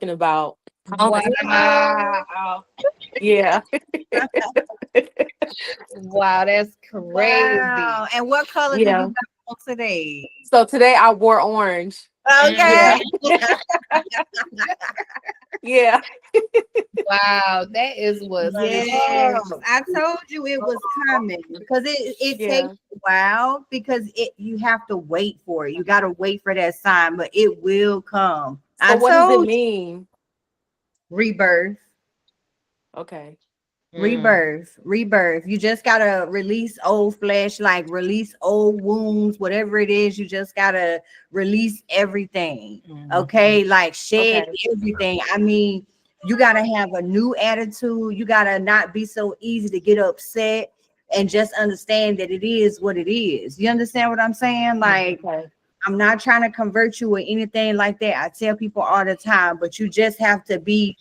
talking about. Wow. Yeah. Wow, that's crazy. Wow. And what color did you Yeah. got on today? So today I wore orange. Okay. Yeah. Wow, that is what's Yes, up. I told you it was coming because it Yeah. takes a while because you have to wait for it. You got to wait for that sign, but it will come. So I what does it told you, mean? rebirth. Okay. Rebirth. You just gotta release old flesh, like release old wounds, whatever it is. You just gotta release everything. Okay, like shed Okay. everything. I mean, you gotta have a new attitude. You gotta not be so easy to get upset and just understand that it is what it is. You understand what I'm saying? Like, Okay. I'm not trying to convert you or anything like that. I tell people all the time, but you just have to be,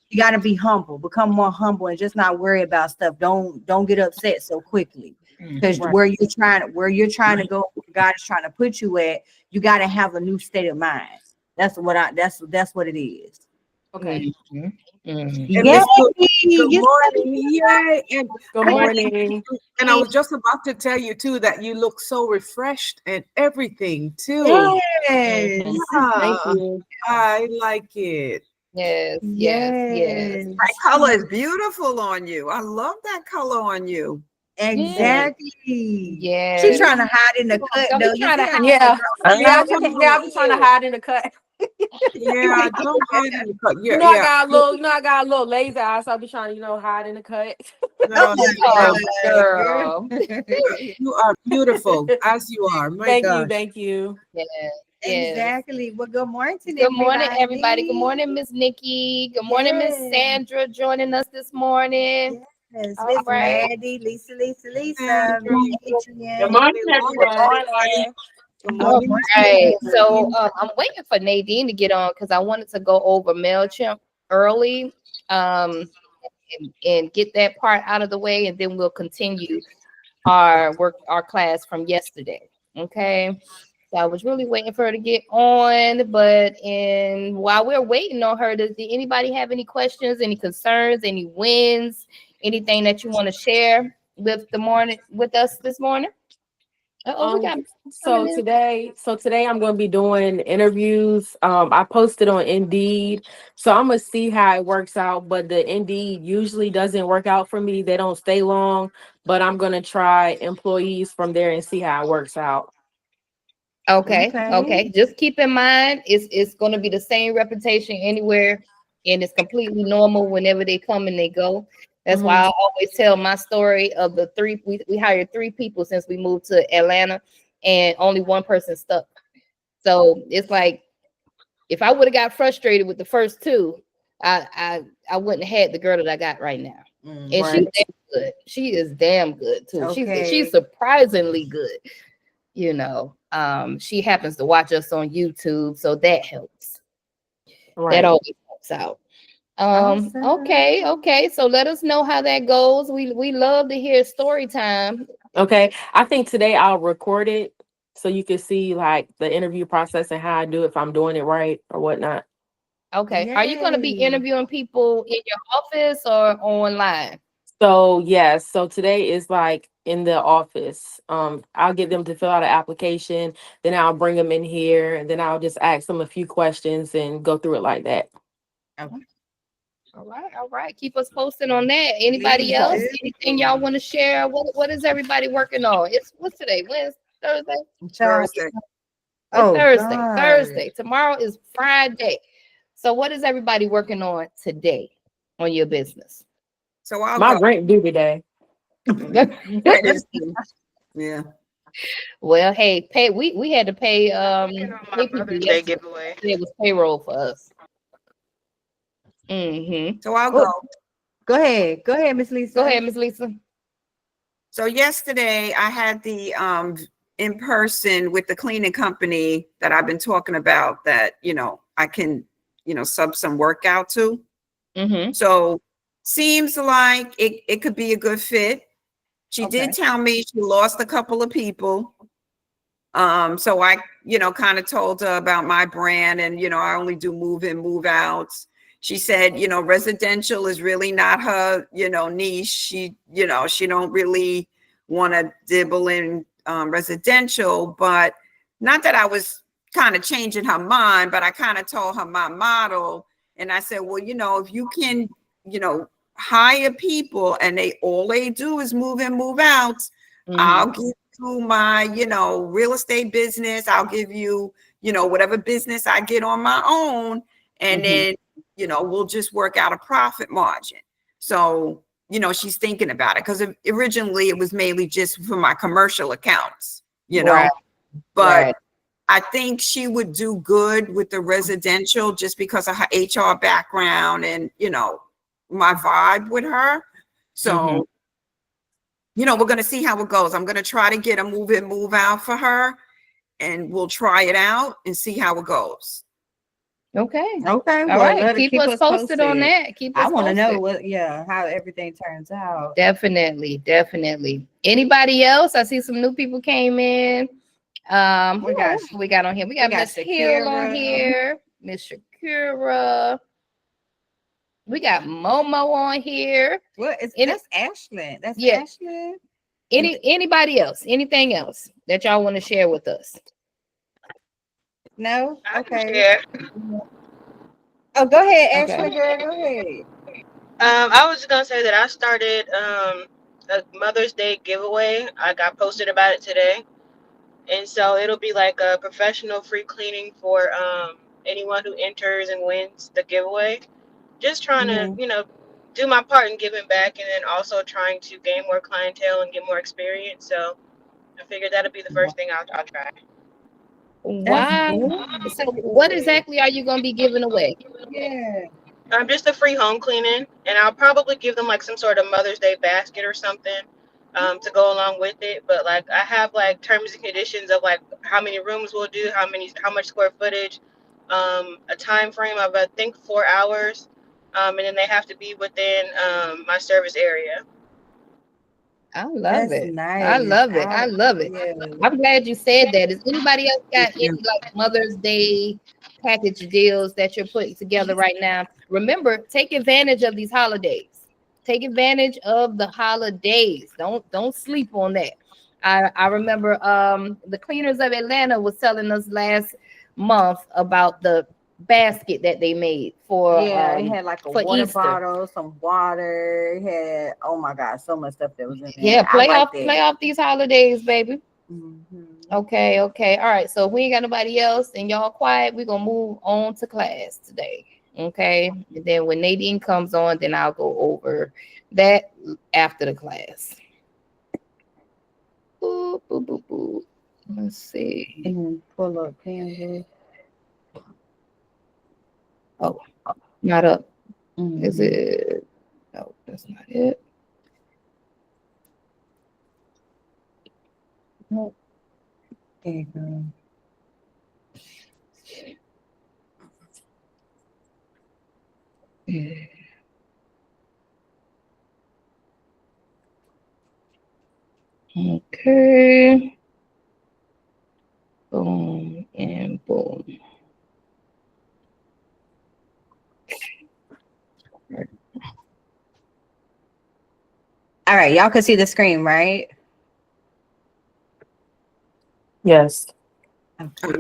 you got to be humble, become more humble, and just not worry about stuff. Don't get upset so quickly, because Right. where you're trying to go, where God is trying to put you at, you got to have a new state of mind. That's what it is. Okay. Mhm, mhm. And Yay! Miss good You morning. Yay. Good morning. And I was just about to tell you too that you look so refreshed and everything too. yes, Mhm. Thank Yeah, you. I like it. Yes. That color is beautiful on you. I love that color on you. exactly. She's Yes. trying to hide in the cut Don't though. be You trying see to how hide. Yeah. Yeah, Yeah, I'll be trying to hide in the cut. yeah, don't hide in the cut. You Yeah, know, I yeah. got a little, I got a little lazy eye, so I'll be trying to, hide in the cut. No, my Oh, God, girl. you are beautiful as you are. My Thank you, gosh. thank you. Yes. Exactly. Well, good morning, Good morning, everybody. everybody. Good morning, Miss Nikki. Good morning, Miss Yes. Sandra, joining us this morning. Yes, All Miss right. Maddie, Lisa, And Adrian. morning, everyone. good All morning. right. So I'm waiting for Nadine to get on because I wanted to go over MailChimp early and get that part out of the way, and then we'll continue our class from yesterday. Okay. So I was really waiting for her to get on, but while we're waiting on her, does anybody have any questions, any concerns, any wins, anything that you want to share with us this morning? We got So coming in. today I'm going to be doing interviews. I posted on Indeed, so I'm gonna see how it works out. But the Indeed usually doesn't work out for me. They don't stay long, but I'm gonna try employees from there and see how it works out. Okay. Just keep in mind, it's going to be the same reputation anywhere, and it's completely normal whenever they come and they go. That's why I always tell my story of the three. We hired 3 people since we moved to Atlanta, and only one person stuck. So it's like if I would have got frustrated with the first 2, I wouldn't have had the girl that I got right now. And she's Right. damn good. She is damn good too. Okay. She's surprisingly good. She happens to watch us on YouTube, so that helps. Right. That always helps out. Awesome. Okay. So let us know how that goes. We love to hear story time. Okay. I think today I'll record it so you can see like the interview process and how I do if I'm doing it right or whatnot. Okay. Are you going to be Yay. interviewing people in your office or online? So yes, so today is like in the office. I'll get them to fill out an application, then I'll bring them in here, and then I'll just ask them a few questions and go through it like that. Okay. All right. Keep us posted on that. Anybody Please else? do. Anything y'all want to share? What is everybody working on? What's today? Wednesday, Thursday? Thursday. It's Thursday. God. Thursday. Tomorrow is Friday. So what is everybody working on today on your business? So I'll My go. rent due today. That is true. Yeah. Well, hey, pay. We had to pay My pay people Mother's Day yesterday. giveaway. It was payroll for us. Mm-hmm. So I'll Go go. Go ahead, Miss Lisa. Go ahead, Miss Lisa. So yesterday I had the in person with the cleaning company that I've been talking about that, I can, sub some work out to. Mm-hmm. So seems like it could be a good fit. She did tell me she lost a couple of people. So I, kind of told her about my brand and, I only do move in, move outs. she said, you know, residential is really not her, you know, niche. She, you know, she don't really want to dibble in residential, but not that I was kind of changing her mind, but I kind of told her my model. And I said, well, you know, if you can, you know, hire people and all they do is move in, move out, I'll give you my, you know, real estate business. I'll give you, you know, whatever business I get on my own. And then, you know, we'll just work out a profit margin. So, you know, she's thinking about it because originally it was mainly just for my commercial accounts, you know, but I think she would do good with the residential just because of her HR background and, you know, my vibe with her. So, you know, we're going to see how it goes. I'm going to try to get a move in, move out for her, and we'll try it out and see how it goes. Okay. Okay. All right. Keep us posted on that. I want to know what, how everything turns out. Definitely. Anybody else? I see some new people came in. We got on here. We got Miss Hill on here. Miss Shakira. We got Momo on here. What is that's Ashlyn? That's Ashlyn. Anybody else? Anything else that y'all want to share with us? No? Okay. Oh, go ahead, Ashley, girl. Go ahead. I was just gonna say that I started a Mother's Day giveaway. I got posted about it today. And so it'll be like a professional free cleaning for anyone who enters and wins the giveaway. Just trying to, you know, do my part in giving back, and then also trying to gain more clientele and get more experience. So I figured that'll be the first thing I'll try. Wow. So what exactly are you going to be giving away? Just a free home cleaning, and I'll probably give them like some sort of Mother's Day basket or something to go along with it. But like I have like terms and conditions of like how many rooms we'll do, how much square footage, a time frame of I think 4 hours, and then they have to be within my service area. I love it. Nice. I love it. Yeah. I'm glad you said that. Is anybody else got any like Mother's Day package deals that you're putting together right now? Remember, take advantage of these holidays. Take advantage of the holidays. Don't sleep on that. I remember the Cleaners of Atlanta was telling us last month about the basket that they made for it had like a water Easter. Bottle, some water, it had oh my god, so much stuff that was in there. Yeah, play off these holidays, baby. Okay, all right. So if we ain't got nobody else and y'all quiet, we're gonna move on to class today. Okay, and then when Nadine comes on, then I'll go over that after the class. Boop, boop, boop, boop. Let's see. Pull up Canvas. Oh, not up. Is it? No, that's not it. No. There you go. Yeah. Okay. Boom and boom. All right, y'all can see the screen, right? Yes.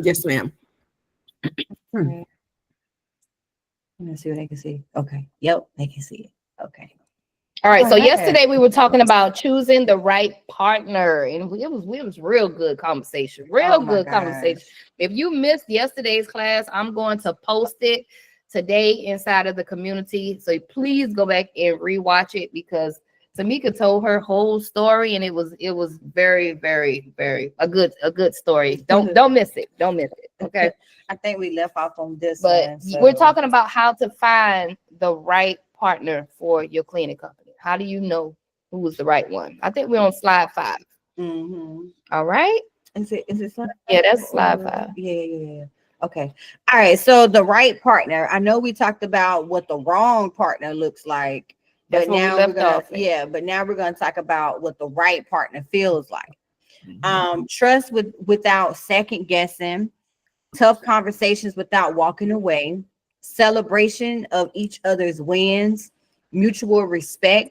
Yes, ma'am. Let's see what they can see. Okay. Yep, they can see it. Okay. All right. So yesterday we were talking about choosing the right partner, and it was real good conversation. Good conversation. If you missed yesterday's class, I'm going to post it today inside of the community. So please go back and rewatch it because Tamika told her whole story, and it was very, very, very a good story. Don't miss it. Don't miss it. Okay. I think we left off on this, but we're talking about how to find the right partner for your cleaning company. How do you know who is the right one? I think we're on slide 5. All right. Is it slide 5? Yeah, that's slide 5. Yeah. Okay. All right. So the right partner. I know we talked about what the wrong partner looks like. But now we're gonna talk about what the right partner feels like. Trust without second guessing, tough conversations without walking away, celebration of each other's wins, mutual respect,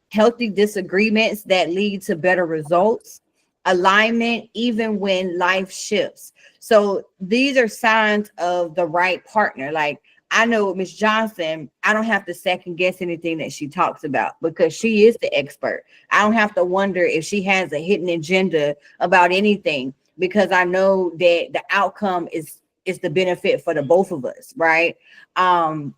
healthy disagreements that lead to better results, alignment even when life shifts. So these are signs of the right partner. Like I know Miss Johnson, I don't have to second guess anything that she talks about because she is the expert. I don't have to wonder if she has a hidden agenda about anything because I know that the outcome is the benefit for the both of us, right? No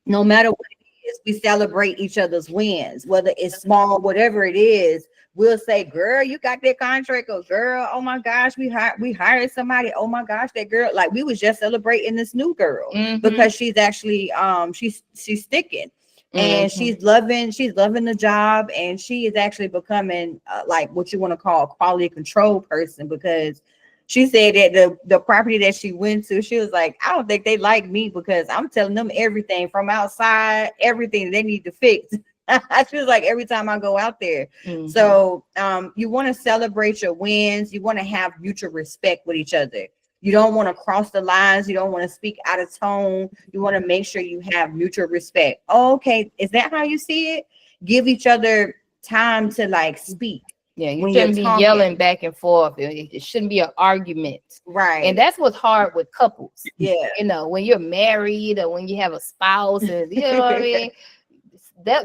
matter what it is, we celebrate each other's wins, whether it's small, whatever it is. We'll say, "Girl, you got that contract," or "Girl, oh my gosh, we hired somebody. Oh my gosh, that girl!" Like we was just celebrating this new girl because she's actually she's sticking and she's loving the job, and she is actually becoming like what you want to call a quality control person because she said that the property that she went to, she was like, I don't think they like me because I'm telling them everything from outside, everything they need to fix. She was like, every time I go out there. So you want to celebrate your wins. You want to have mutual respect with each other. You don't want to cross the lines. You don't want to speak out of tone. You want to make sure you have mutual respect. Oh, okay. Is that how you see it? Give each other time to like speak. Yeah, you shouldn't be yelling back and forth. It shouldn't be an argument. Right. And that's what's hard with couples. Yeah. You know, when you're married or when you have a spouse, and you know what I mean?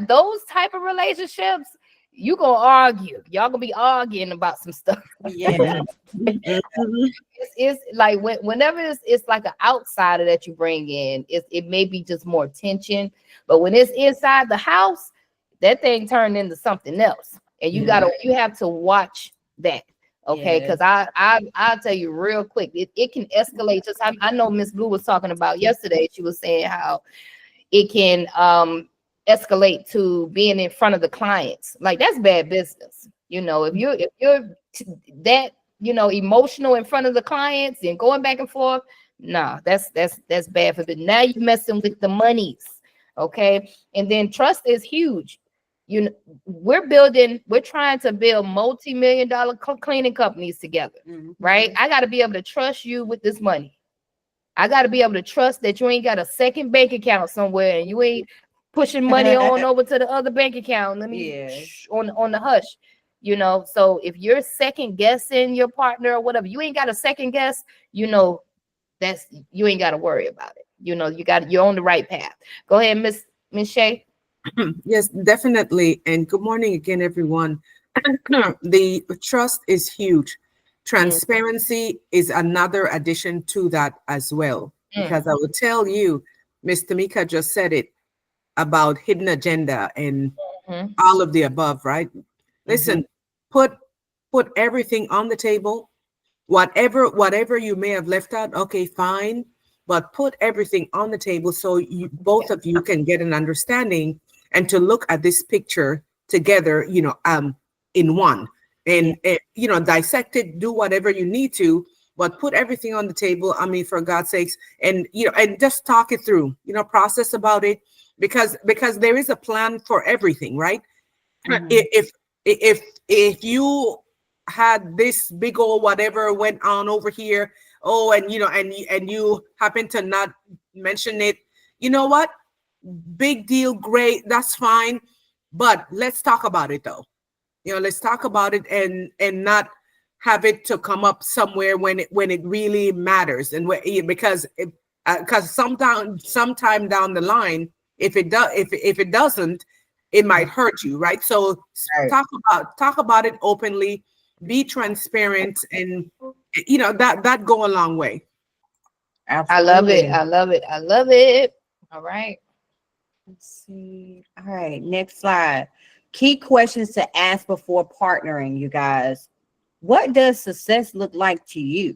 Those type of relationships, you gonna argue. Y'all gonna be arguing about some stuff. Yeah. It's like whenever it's like an outsider that you bring in, it may be just more tension. But when it's inside the house, that thing turned into something else. And you have to watch that, okay? Because I'll tell you real quick, it can escalate. Just I know Miss Blue was talking about yesterday. She was saying how it can escalate to being in front of the clients. Like that's bad business. You know, if you're that emotional in front of the clients and going back and forth, nah, that's bad for business. Now you're messing with the monies, okay? And then trust is huge. We're trying to build multi-million-dollar cleaning companies together, right? I got to be able to trust you with this money. I got to be able to trust that you ain't got a second bank account somewhere and you ain't pushing money on over to the other bank account. Let me on the hush, So if you're second guessing your partner or whatever, you ain't got a second guess. You ain't got to worry about it. You're on the right path. Go ahead, Miss Shay. Yes, definitely. And good morning again, everyone. The trust is huge. Transparency is another addition to that as well. Because I will tell you, Miss Tamika just said it about hidden agenda and all of the above, right? Listen, put everything on the table. Whatever you may have left out, okay, fine. But put everything on the table so both of you can get an understanding and to look at this picture together, in one, and dissect it, do whatever you need to, but put everything on the table. I mean, for God's sakes, and just talk it through, process about it, because there is a plan for everything, right? If you had this big old whatever went on over here, and you happen to not mention it, you know what? Big deal, great, that's fine. But let's talk about it though. Let's talk about it and not have it to come up somewhere when it really matters. And because sometime down the line, if it doesn't, it might hurt you, right? So talk about it openly, be transparent, and that go a long way. Absolutely. I love it. All right. Let's see. All right, next slide. Key questions to ask before partnering, you guys. What does success look like to you?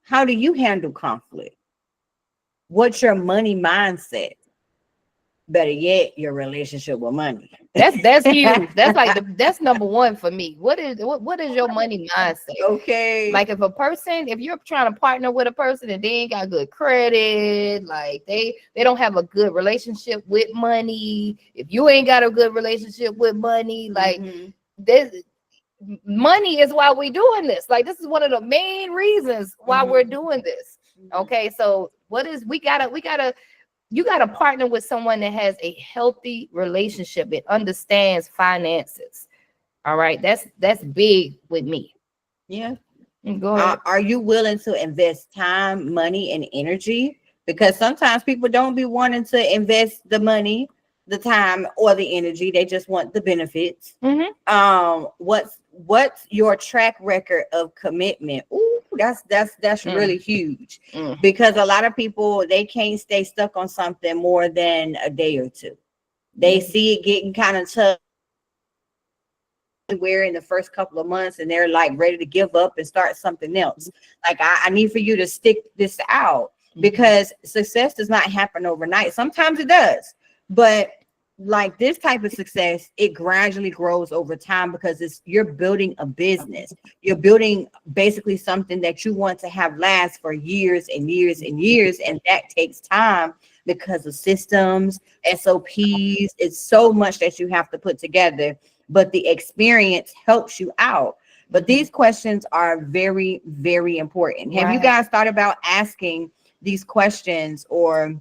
How do you handle conflict? What's your money mindset? Better yet, your relationship with money. That's huge. That's number one for me. What is your money mindset? Okay. Like if you're trying to partner with a person and they ain't got good credit, like they don't have a good relationship with money. If you ain't got a good relationship with money, like money is why we're doing this. Like this is one of the main reasons why we're doing this. Okay, so we gotta you gotta partner with someone that has a healthy relationship. It understands finances. All right, that's big with me. Yeah. Go ahead. Are you willing to invest time, money, and energy? Because sometimes people don't be wanting to invest the money, the time, or the energy. They just want the benefits. What's your track record of commitment? Ooh, that's really huge, because a lot of people, they can't stay stuck on something more than a day or two. They see it getting kind of tough where in the first couple of months, and they're like ready to give up and start something else. Like, I need for you to stick this out, because success does not happen overnight. Sometimes it does, but like this type of success, it gradually grows over time, because you're building a business. You're building basically something that you want to have last for years and years and years, and that takes time because of systems, SOPs. It's so much that you have to put together, but the experience helps you out. But these questions are very, very important. Have you guys thought about asking these questions, or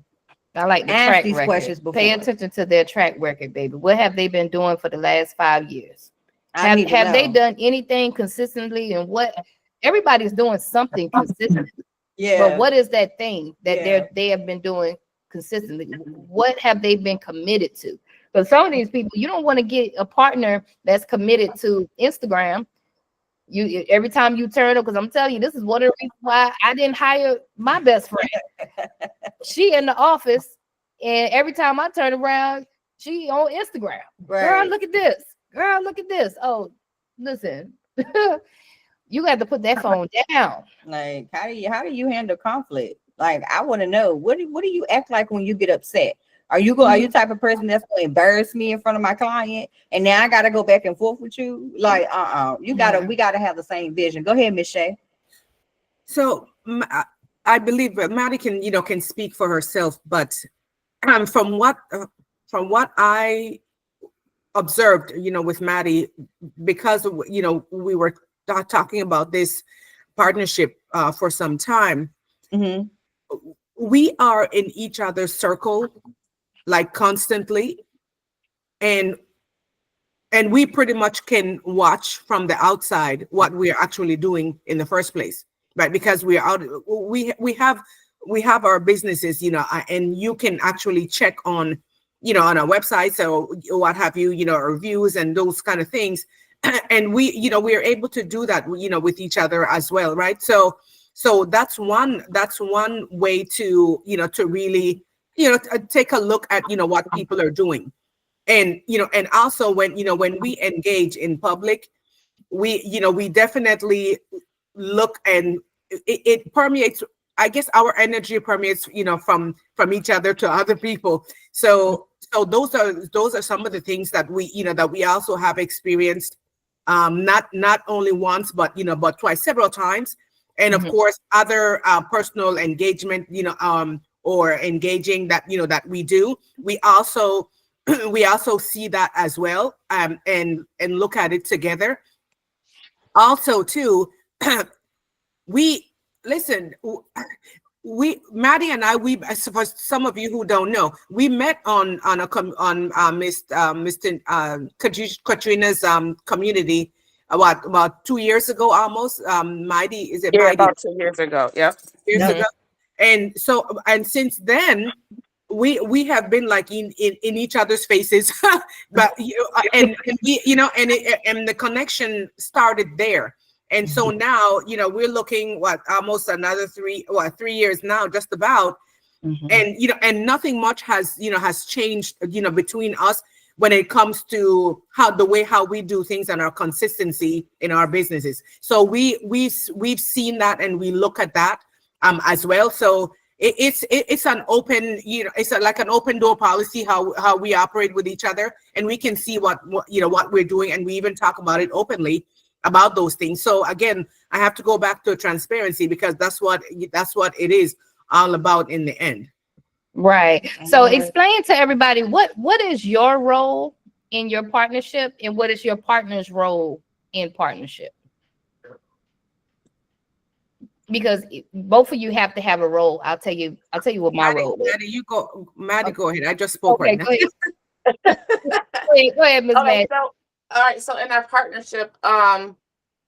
I like the ask track these record. questions before? Pay attention to their track record, baby. What have they been doing for the last 5 years? I need to Have they know. done anything consistently? And what everybody's doing something consistent. Yeah. But what is that thing that Yeah. they have been doing consistently? What have they been committed to? Because some of these people, you don't want to get a partner that's committed to Instagram. You every time you turn up, because I'm telling you, this is one of the reasons why I didn't hire my best friend. She in the office, and every time I turn around, she on Instagram. Girl, look at this. Girl, look at this. Oh, listen. You got to put that phone down. Like, how do you handle conflict? Like, I want to know, what do you act like when you get upset? Are you the type of person that's going to embarrass me in front of my client, and now I got to go back and forth with you? Like, we got to have the same vision. Go ahead, Miss Shay. So I believe that Maddie can speak for herself, but from what I observed, with Maddie, because we were talking about this partnership for some time. We are in each other's circle, like, constantly, and we pretty much can watch from the outside what we're actually doing in the first place, right? Because we are out, we have our businesses, and you can actually check on on our website, so what have you, reviews and those kind of things. And we are able to do that, with each other as well, right? So that's one way to, to really, take a look at, what people are doing. And, and also when we engage in public, we definitely look, and it permeates. I guess our energy permeates, from each other to other people. So those are some of the things that we also have experienced, not only once, but but twice, several times. And of course, other personal engagement, or engaging that that we do. We also see that as well, and look at it together. Also, too, Maddie and I, for some of you who don't know, we met on Miss Katrina's community about 2 years ago, almost. Mighty, is it? Yeah, Mighty? about 2 years ago. Yeah. Years ago. And so, and since then, we have been like in each other's faces, but and the connection started there. And so now, we're looking almost another 3 years now, just about. And and nothing much has changed, between us when it comes to how we do things and our consistency in our businesses. So we've seen that, and we look at that as well. So it's an open, it's like an open door policy, how we operate with each other, and we can see what we're doing, and we even talk about it openly about those things. So again, I have to go back to transparency, because that's what it is all about in the end. Right. So explain to everybody what is your role in your partnership, and what is your partner's role in partnership? because both of you have to have a role. I'll tell you what my Maddie, role is. Maddie, you go. Maddie, go ahead. I just spoke Okay, right now. go ahead. Go ahead, Ms. Okay, Maddie. so all right, so in our partnership,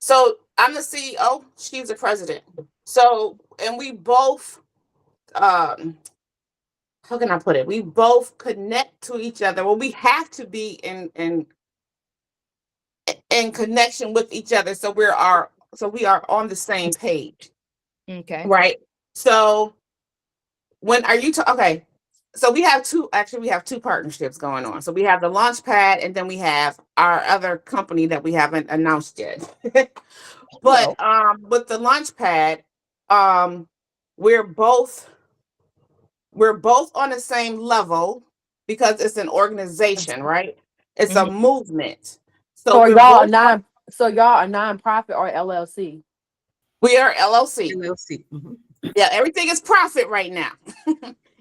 so I'm the CEO, she's the president. So and we both how can I put it? We both connect to each other. Well, we have to be in connection with each other. So we are on the same page. Okay. Right. So when are you okay? So we have two partnerships going on. So we have the launch pad and then we have our other company that we haven't announced yet. But with the launch pad, we're both on the same level because it's an organization, right? It's a movement. So So we're y'all a both nonprofit or LLC? we are LLC. LLC. Mhm. Yeah, everything is profit right now.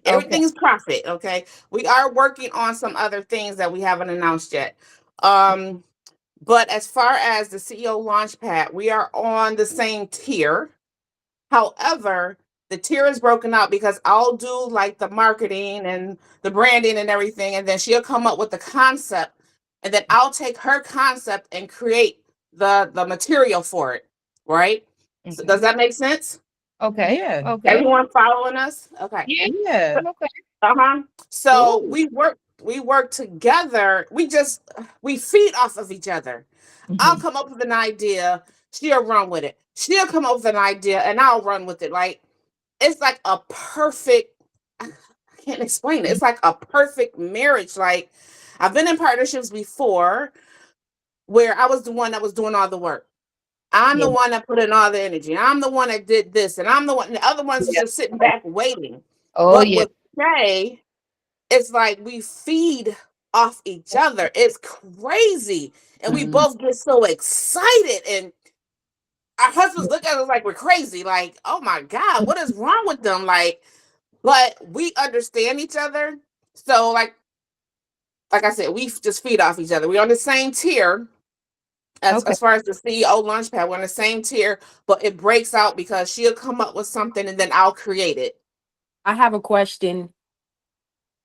Everything is profit. Okay. We are working on some other things that we haven't announced yet. But as far as the CEO Launchpad, we are on the same tier. However, the tier is broken out because I'll do like the marketing and the branding and everything, and then she'll come up with the concept, and then I'll take her concept and create the material for it. Right? So does that make sense? Okay. Yeah. Okay. Everyone following us? Okay. Yeah. Okay. Uh-huh. So Ooh. we work together. We feed off of each other. I'll come up with an idea, she'll run with it. She'll come up with an idea and I'll run with it. Like it's like a perfect, I can't explain it. It's like a perfect marriage. Like I've been in partnerships before where I was the one that was doing all the work. I'm the one that put in all the energy. I'm the one that did this, and I'm the one. The other ones is just sitting back waiting. Oh But yeah. with Shay, it's like we feed off each other. It's crazy, and we both get so excited. And our husbands look at us like we're crazy. Like, oh my god, what is wrong with them? Like, but we understand each other. So, like I said, we just feed off each other. We're on the same tier. As far as the CEO Launchpad, we're on the same tier, but it breaks out because she'll come up with something and then I'll create it. I have a question.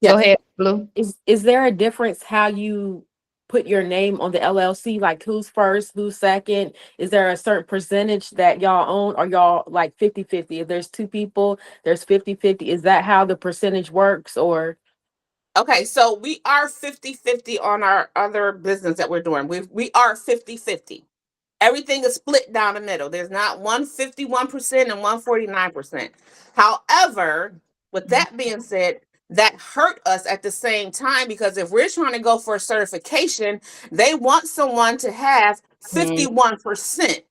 Go ahead, Blue. Is there a difference how you put your name on the LLC? Like who's first, who's second? Is there a certain percentage that y'all own, or y'all like 50-50? If there's two people, there's 50-50. Is that how the percentage works, or? Okay, so we are 50-50 on our other business that we're doing. We are 50-50. Everything is split down the middle. There's not 151% and 149%. However, with that being said, that hurt us at the same time because if we're trying to go for a certification, they want someone to have 51%.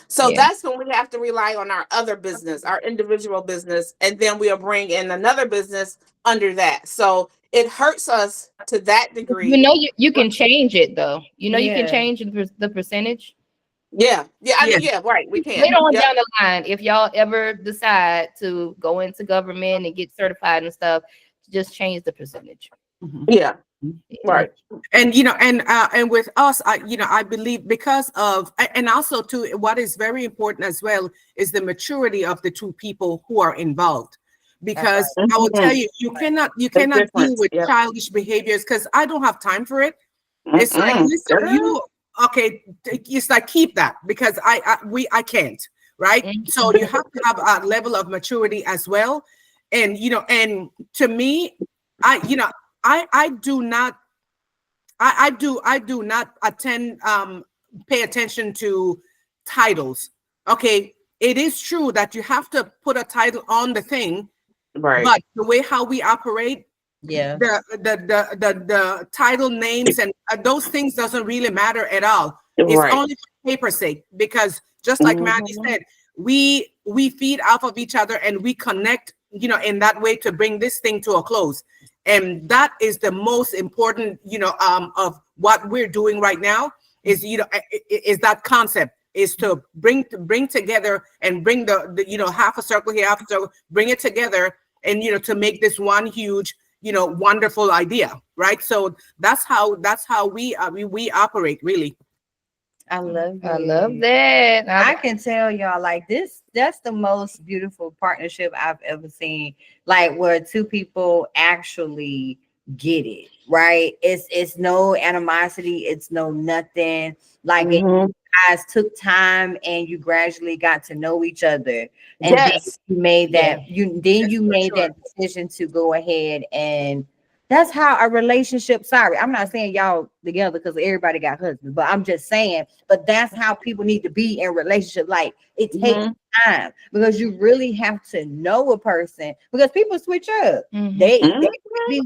So that's when we have to rely on our other business, our individual business, and then we'll bring in another business under that. So it hurts us to that degree. You know, you can change it though. You know, you can change the percentage. Yeah, right. We can. Later on down the line, if y'all ever decide to go into government and get certified and stuff, just change the percentage. Yeah. Right. And and with us, I believe because of, and also too, what is very important as well is the maturity of the two people who are involved. Because I will tell you, you cannot deal with childish behaviors because I don't have time for it. It's like, listen, it's like keep that because I can't, right? So you have to have a level of maturity as well. And and to me, I do not pay attention to titles. Okay, it is true that you have to put a title on the thing, right? But the way how we operate, the title names and those things doesn't really matter at all. It's only for paper's sake, because just like Maddie said, we feed off of each other and we connect, in that way to bring this thing to a close. And that is the most important, of what we're doing right now is, is that concept is to bring together and bring the half a circle here, half a circle, bring it together and, to make this one huge, wonderful idea. Right. So that's how we operate really. I love it. I love that. I can tell y'all like this. That's the most beautiful partnership I've ever seen. Like where two people actually get it right. It's no animosity. It's no nothing. Like it, Mhm. you guys took time and you gradually got to know each other, and then Yes. you made that. You then Yes, you for made sure. that decision to go ahead and. That's how a relationship. Sorry, I'm not saying y'all together because everybody got husbands, but I'm just saying. But that's how people need to be in relationship. Like it takes Mhm. time because you really have to know a person because people switch up. Mhm. They Mhm. be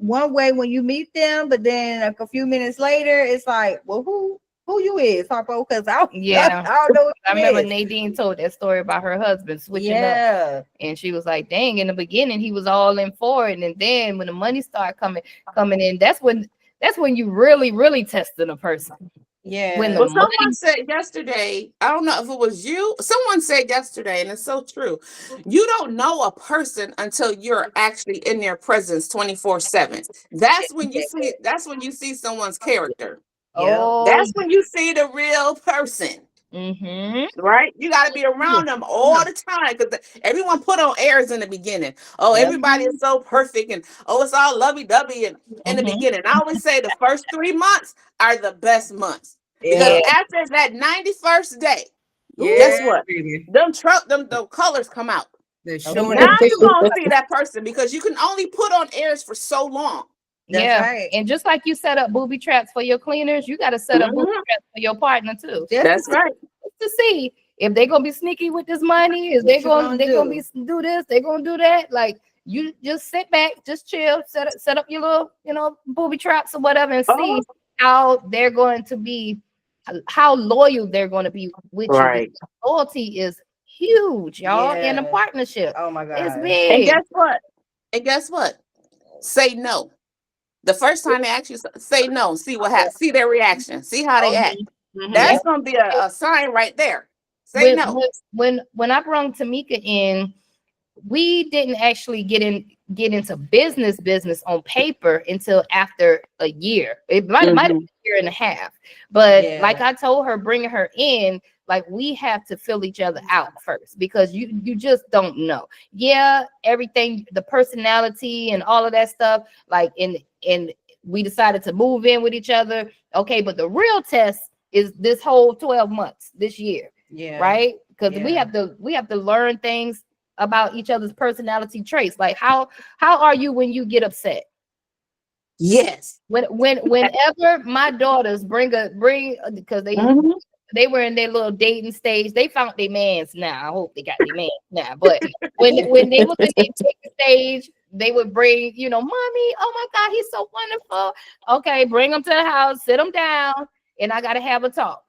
one way when you meet them, but then a few minutes later, it's like, well, who you is, Harpo? Because Yeah. I don't know who I you remember is. Nadine told that story about her husband switching up. Yeah, And she was like, dang, in the beginning he was all in for it. And then when the money started coming in, that's when you really testing a person. yeah. When the Well, money someone said yesterday, I don't know if it was you, someone said yesterday, and it's so true. You don't know a person until you're actually in their presence 24/7. That's when you see someone's character. oh That's when you see the real person. mm-hmm. Right? You got to be around them all the time because everyone put on airs in the beginning. Oh, Yep. everybody is so perfect and oh, it's all lovey-dovey and in the Mhm. beginning. I always say the first 3 months are the best months because Yeah. after that 91st day, Yeah, guess what? baby. Them the colors come out. They Okay. sure Now do. you're gonna see that person because you can only put on airs for so long. That's Yeah. right. And just like you set up booby traps for your cleaners, you got to set up booby Mhm. traps for your partner too. That's right. Just to see if they're gonna be sneaky with this money, is What they you gonna gonna they gonna do? be do this, they gonna do that. Like you just sit back, just chill, set up your little booby traps or whatever, and see Oh, how they're going to be, how loyal they're going to be with you. right. Because loyalty is huge, y'all, in a Yeah. partnership. Oh my It's God. And big. guess what? And guess what? Say no. The first time they ask you, say no. See what happens. See their reaction. See how they act. Yeah. That's gonna be a sign right there. Say When no. when I brought Tamika in, we didn't actually get into business on paper until after a year. It might have been a year and a half. But Yeah. like I told her, bringing her in, like we have to fill each other out first because you just don't know. Yeah, everything, the personality and all of that stuff, like in we decided to move in with each other. Okay, but the real test is this whole 12 months this year, Yeah. right? Because we Yeah. have to learn things about each other's personality traits. Like how are you when you get upset? Yes. Whenever my daughters bring because they were in their little dating stage. They found their mans now. I hope they got their mans now. But when they was in their dating stage, they would bring, mommy, oh my God, he's so wonderful. Okay, bring them to the house, sit them down, and I gotta have a talk.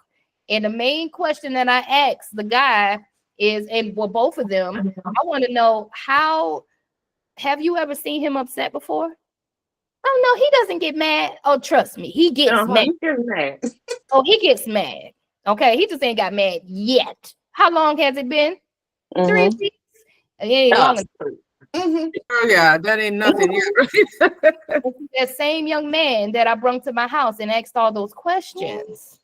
And the main question that I asked the guy is, and well, both of them, I want to know, how have you ever seen him upset before? Oh no, he doesn't get mad. Oh, trust me, he gets mad. You get mad. Oh, he gets mad. Okay, he just ain't got mad yet. How long has it been? 3 weeks. It ain't long enough. Oh yeah, that ain't nothing yet. That same young man that I brought to my house and asked all those questions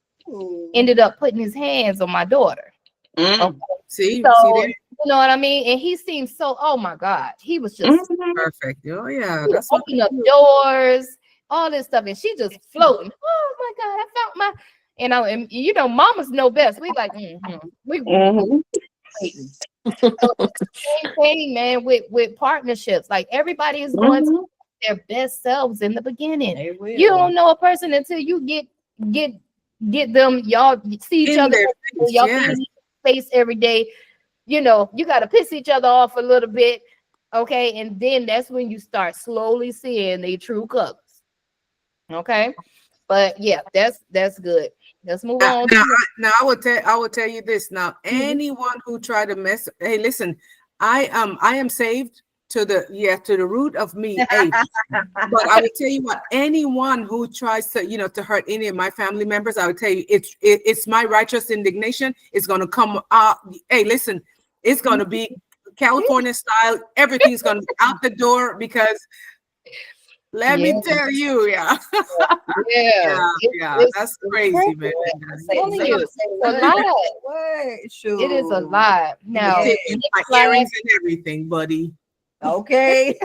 ended up putting his hands on my daughter. Okay. See So there? you know what I mean? And he seemed so, oh my God, he was just Perfect. Oh yeah, he was that's what opening up doors, all this stuff, and she just floating. Oh my God, I found my, and mamas know best. We like, we waiting. So same thing, man, with partnerships. Like everybody is going to their best selves in the beginning. You don't know a person until you get them. Y'all see each in other. their face, Y'all yes. see each other's face every day. You got to piss each other off a little bit. Okay. And then that's when you start slowly seeing their true colors. Okay. But yeah, that's good. Let's move on. Now I will tell you this. Now, anyone who try to mess, hey, listen, I am saved to the root of me. Hey, but I will tell you what, anyone who tries to hurt any of my family members, I would tell you it's my righteous indignation. It's gonna come out. Hey, listen, it's gonna be California style. Everything's gonna be out the door because Let me tell you, yeah. That's crazy, man. I'm telling you, it's a lot. What? Sure. It is a lot. Now, My earrings and everything, buddy. Okay.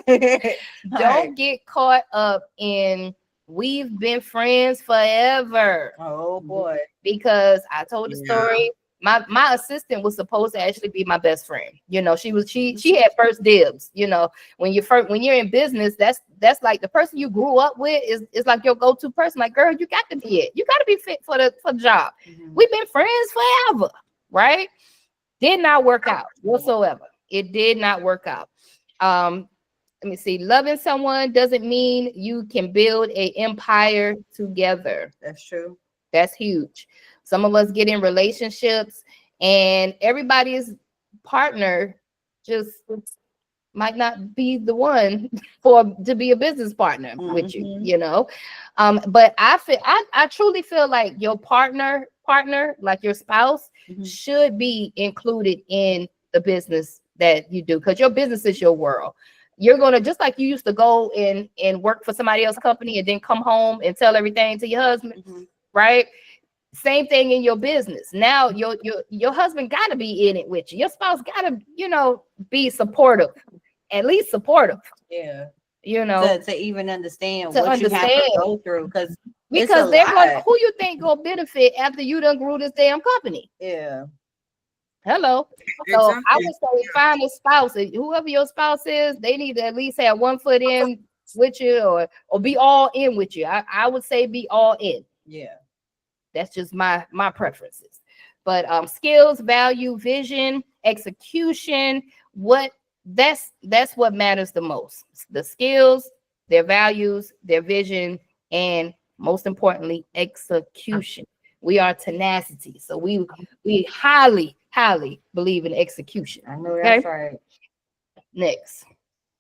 don't get caught up in we've been friends forever. Oh boy. Because I told the story. My assistant was supposed to actually be my best friend. You know, she had first dibs. You know, when you're in business, that's like the person you grew up with is like your go-to person. Like, girl, you got to be it. You got to be fit for the job. We've been friends forever, right? Did not work out whatsoever. It did not work out. Let me see. Loving someone doesn't mean you can build an empire together. That's true. That's huge. Some of us get in relationships and everybody's partner just might not be the one to be a business partner with you, you know. But I truly feel like your partner, like your spouse, should be included in the business that you do, because your business is your world. You're gonna, just like you used to go and work for somebody else's company and then come home and tell everything to your husband, right? Same thing in your business. Now your husband got to be in it with you. Your spouse got to, you know, be supportive, at least supportive. Yeah. You know, to even understand what you have to go through, because they're going. Who you think gonna benefit after you done grew this damn company? Yeah. Hello. So I would say find a spouse. Whoever your spouse is, they need to at least have one foot in with you, or be all in with you. I would say be all in. Yeah. That's just my preferences. But skills, value, vision, execution, that's what matters the most. The skills, their values, their vision, and most importantly, execution. We are tenacity. So we highly believe in execution. I know that's right. Next.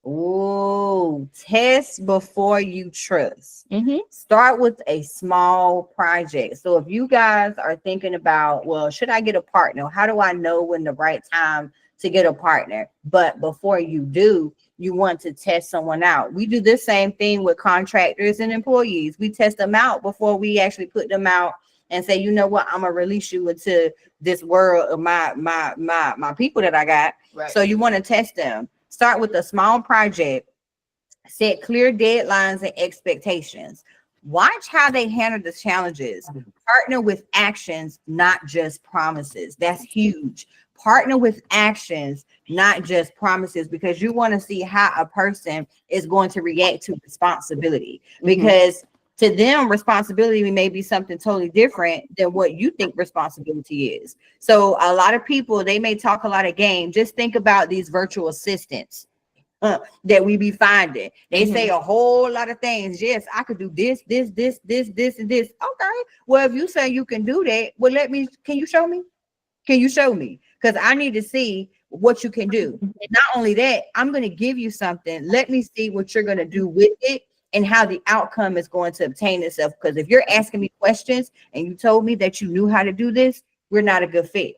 Oh, test before you trust. Start with a small project. So if you guys are thinking about, well, should I get a partner? How do I know when the right time to get a partner? But before you do, you want to test someone out. We do the same thing with contractors and employees. We test them out before we actually put them out and say, you know what, I'm gonna release you into this world of my people that I got. Right. So you want to test them. Start with a small project, set clear deadlines and expectations. Watch how they handle the challenges. Partner with actions, not just promises. That's huge. Partner with actions, not just promises, because you want to see how a person is going to react to responsibility. Because to them, responsibility may be something totally different than what you think responsibility is. So a lot of people, they may talk a lot of game. Just think about these virtual assistants that we be finding. They say a whole lot of things. Yes, I could do this, and this. Okay. Well, if you say you can do that, well, can you show me? Can you show me? Because I need to see what you can do. And not only that, I'm going to give you something. Let me see what you're going to do with it and how the outcome is going to obtain itself. Because if you're asking me questions and you told me that you knew how to do this, we're not a good fit,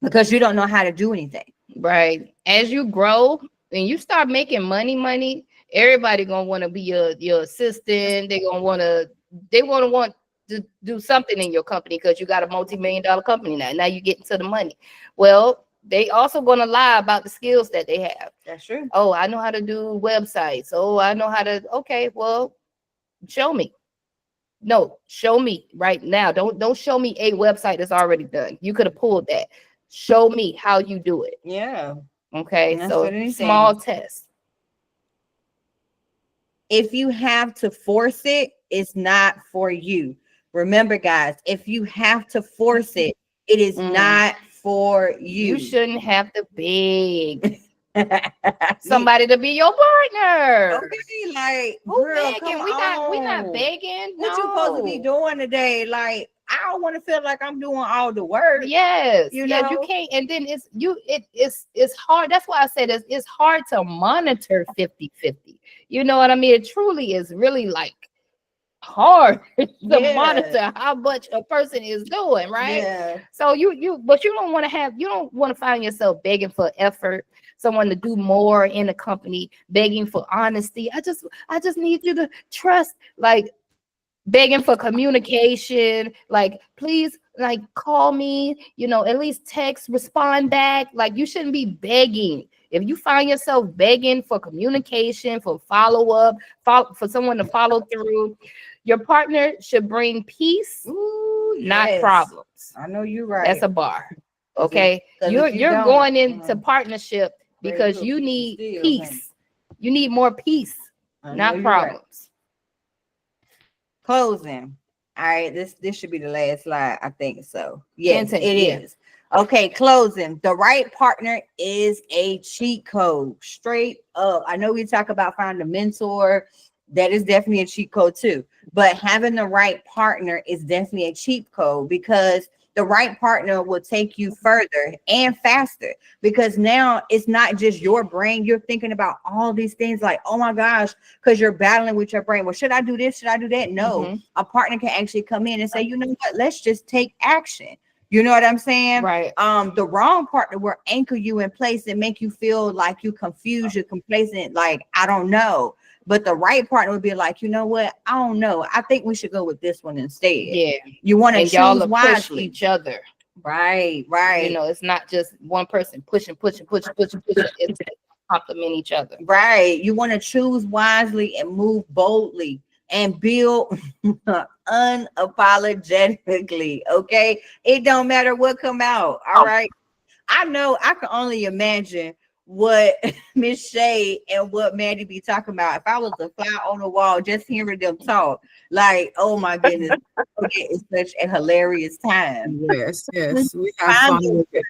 because you don't know how to do anything. Right. As you grow and you start making money, everybody gonna want to be your assistant. They want to do something in your company because you got a multi-million-dollar company now. Now you get into the money. Well, they also going to lie about the skills that they have. That's true. Oh, I know how to do websites. Oh, I know how to. Okay, well, show me. No, show me right now. Don't show me a website that's already done. You could have pulled that. Show me how you do it. Yeah. Okay. So small test. If you have to force it, it's not for you. Remember, guys, if you have to force it, it is not for you. You shouldn't have to beg somebody to be your partner. Okay, like, who girl, begging? We're not begging. What you supposed to be doing today? Like, I don't want to feel like I'm doing all the work. Yes, you can't. And then it's hard. That's why I said it's hard to monitor 50-50. You know what I mean? It truly is really like hard to Yeah. monitor how much a person is doing, right? Yeah. So but you don't want to find yourself begging for effort, someone to do more in the company, begging for honesty. I just need you to trust, like begging for communication, like please, like call me, at least text, respond back. Like you shouldn't be begging. If you find yourself begging for communication, for follow-up, for someone to follow through, your partner should bring peace. Ooh, not yes. problems. I know you're right. That's a bar. Okay. 'Cause if You're you don't, going into partnership because you'll you keep need still, peace. honey. You need more peace, I know not you're right. problems. Closing. All right, this should be the last slide. I think so. Yes, Content, it yeah. is. Okay, closing. The right partner is a cheat code. Straight up. I know we talk about finding a mentor. That is definitely a cheat code too. But having the right partner is definitely a cheat code, because the right partner will take you further and faster, because now it's not just your brain. You're thinking about all these things like, oh my gosh, because you're battling with your brain. Well, should I do this? Should I do that? No, a partner can actually come in and say, you know what, let's just take action. You know what I'm saying? Right. The wrong partner will anchor you in place and make you feel like you confused, you're complacent, like, I don't know. But the right partner would be like, you know what? I don't know. I think we should go with this one instead. Yeah. You want to And y'all choose push wisely. each other. Right. It's not just one person pushing. It's complement each other. Right. You want to choose wisely and move boldly and build unapologetically. Okay. It don't matter what come out. All right. I know I can only imagine what Miss Shay and what Maddie be talking about. If I was a fly on the wall, just hearing them talk, like, oh my goodness, it's such a hilarious time. Yes, we have fun with it.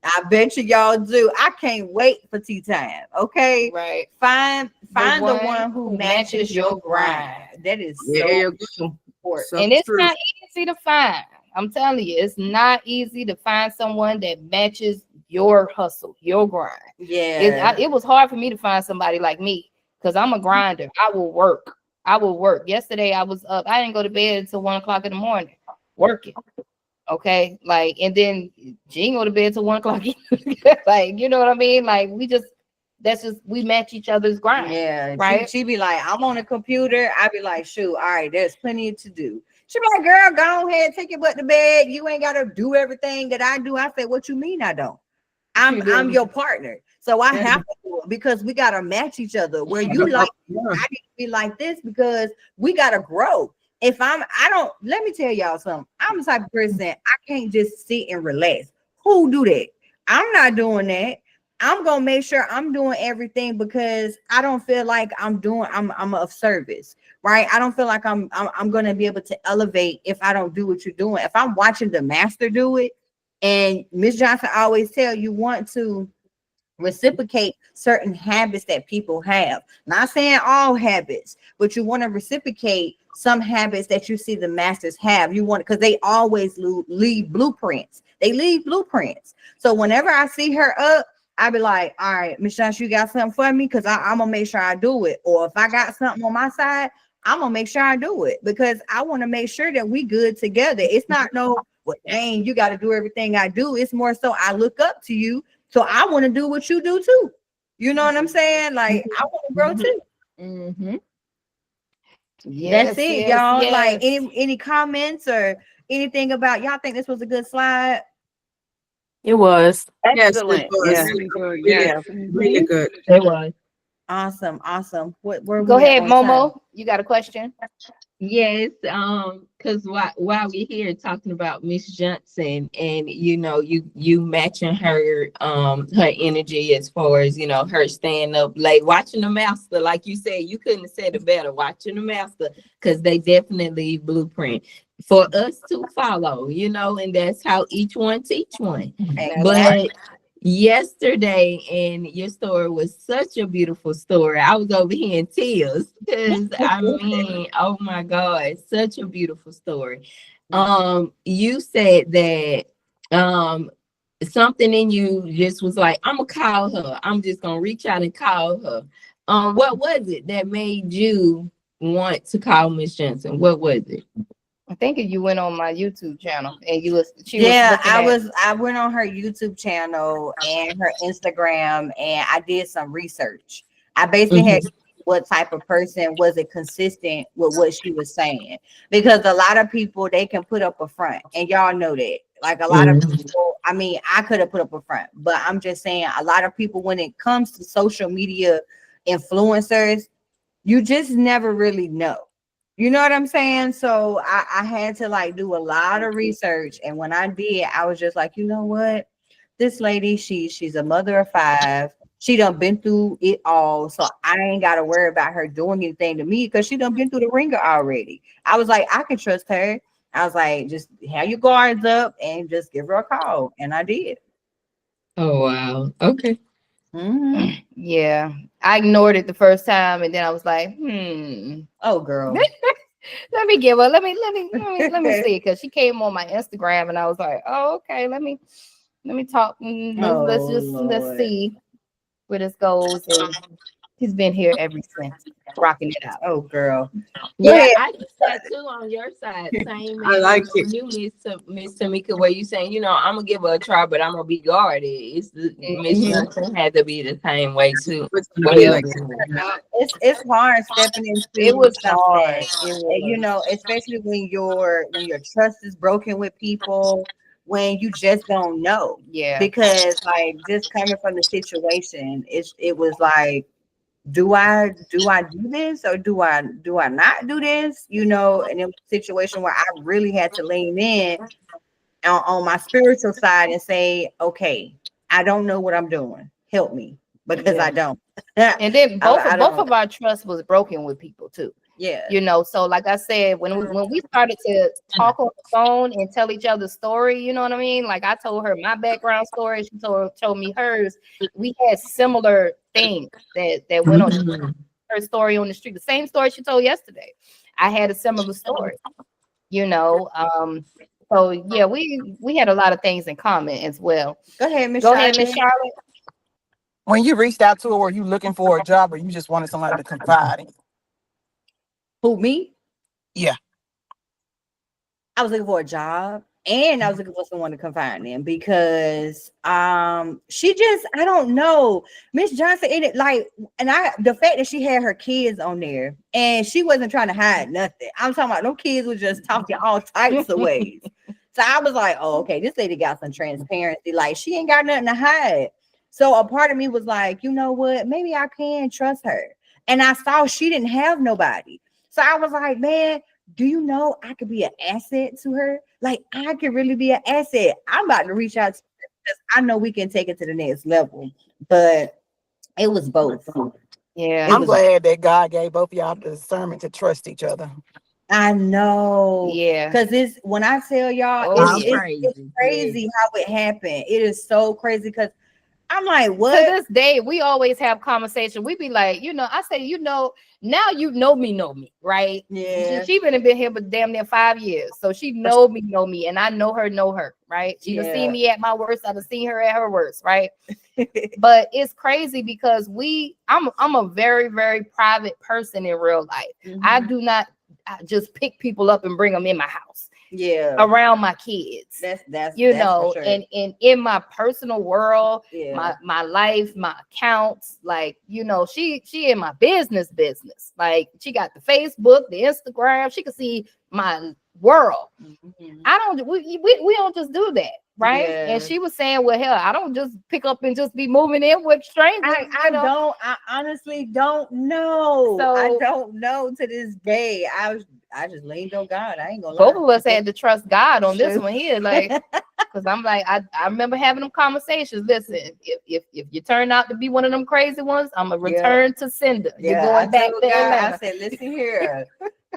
I bet y'all do. I can't wait for tea time. Okay, Right. Find the one who matches your grind. That is so important. And it's not easy to find. I'm telling you, it's not easy to find someone that matches your hustle, your grind. Yeah. It was hard for me to find somebody like me, because I'm a grinder. I will work. Yesterday I was up. I didn't go to bed until 1 o'clock in the morning working. Okay. Like, and then she didn't go to bed till 1 o'clock. Like, you know what I mean? Like, we match each other's grind. Yeah. Right. She be like, I'm on a computer. I be like, shoot, all right, there's plenty to do. She be like, girl, go ahead, take your butt to bed. You ain't got to do everything that I do. I say, what you mean I don't? I'm your partner. So I have to do it, because we got to match each other. Where you like, I need to be like this, because we got to grow. Let me tell y'all something. I'm the type of person, I can't just sit and relax. Who do that? I'm not doing that. I'm going to make sure I'm doing everything, because I don't feel like I'm of service, right? I don't feel like I'm going to be able to elevate if I don't do what you're doing. If I'm watching the master do it, and Miss Johnson always tell you want to reciprocate certain habits that people have. Not saying all habits, but you want to reciprocate some habits that you see the masters have. You want, because they always leave blueprints. They leave blueprints. So whenever I see her up, I be like, all right, Miss Johnson, you got something for me? Because I'm gonna make sure I do it. Or if I got something on my side, I'm gonna make sure I do it, because I want to make sure that we good together. It's not well, dang, you got to do everything I do. It's more so I look up to you, so I want to do what you do too. You know what I'm saying? Like, I want to grow too. Mm-hmm. That's it, y'all. Like, any comments or anything about y'all think this was a good slide? It was. Excellent. Yes, Really good. Yeah, really good. It was. Awesome. Go ahead, Momo. You got a question? Yes, because while we're here talking about Miss Johnson, and you matching her her energy, as far as her staying up late, watching the master, like you said, you couldn't have said it better, watching the master, because they definitely blueprint for us to follow, and that's how each one teach one. But yesterday, and your story was such a beautiful story. I was over here in tears, because oh my God, such a beautiful story. You said that something in you just was like, I'm gonna call her. I'm just gonna reach out and call her. What was it that made you want to call Miss Johnson? What was it? I think you went on my YouTube channel and she Yeah, was looking I went on her YouTube channel and her Instagram and I did some research. I basically had what type of person was it consistent with what she was saying, because a lot of people, they can put up a front, and y'all know that. Like a lot of people, I mean, I could have put up a front, but I'm just saying a lot of people, when it comes to social media influencers, you just never really know. You know what I'm saying? So I had to like do a lot of research. And when I did, I was just like, you know what? This lady, she's a mother of 5. She done been through it all. So I ain't gotta worry about her doing anything to me because she done been through the ringer already. I was like, I can trust her. I was like, just have your guards up and just give her a call. And I did. Oh wow. Okay. Yeah. I ignored it the first time and then I was like, Oh girl. let me give her, let me see, because she came on my Instagram and I was like, oh, okay, let me talk. Let's see where this goes. And he's been here ever since, rocking it out. Oh girl. Yeah, I did that too on your side. Same I like it. you, Miss Tamika, where you saying, I'm gonna give her a try, but I'm gonna be guarded. It's the Miss Johnson had to be the same way too. It's hard stepping into It was something, hard. especially when your trust is broken with people, when you just don't know. Yeah. Because like just coming from the situation, it was like, do I do this or do I not do this? And it was a situation where I really had to lean in on my spiritual side and say, okay, I don't know what I'm doing. Help me, because I don't. And then both of our trust was broken with people too. Yeah. So like I said, when we started to talk on the phone and tell each other story, you know what I mean? Like I told her my background story, she told me hers. We had similar things that went on. Her story on the street, the same story she told yesterday. I had a similar story, So yeah, we had a lot of things in common as well. Go ahead, Miss Charlotte. When you reached out to her, were you looking for a job or you just wanted somebody to confide in? Who, me? Yeah. I was looking for a job and I was looking for someone to confide in, because she just, I don't know, Miss Johnson, the fact that she had her kids on there and she wasn't trying to hide nothing. I'm talking about, those kids were just talking all types of ways. So I was like, oh, okay, this lady got some transparency. Like she ain't got nothing to hide. So a part of me was like, you know what, maybe I can trust her. And I saw she didn't have nobody. So I was like, man, do you know I could be an asset to her? Like I could really be an asset. I'm about to reach out to her because I know we can take it to the next level. But it was both. Yeah. I'm glad that God gave both of y'all the discernment to trust each other. I know. Yeah. Because when I tell y'all, it's crazy how it happened. It is so crazy because I'm like, what? To this day, we always have conversation. We be like, I say, now you know me, right? Yeah. She been here for damn near 5 years. So she know me, and I know her, right? She done seen me at my worst, I've seen her at her worst, right? But it's crazy because I'm a very, very private person in real life. I do not just pick people up and bring them in my house. Yeah, around my kids. That's for sure. and in my personal world, my life, my accounts, like she in my business. Like she got the Facebook, the Instagram, she can see my world. I don't we don't just do that, right? And she was saying, well, hell, I don't just pick up and just be moving in with strangers. I honestly don't know. So I don't know to this day. I just leaned on God. I ain't gonna lie. Both of us had to trust God on this one here, like, because I'm like, I remember having them conversations. Listen, if you turn out to be one of them crazy ones, I'm gonna return to sender. You're going back to Atlanta. I said, listen here.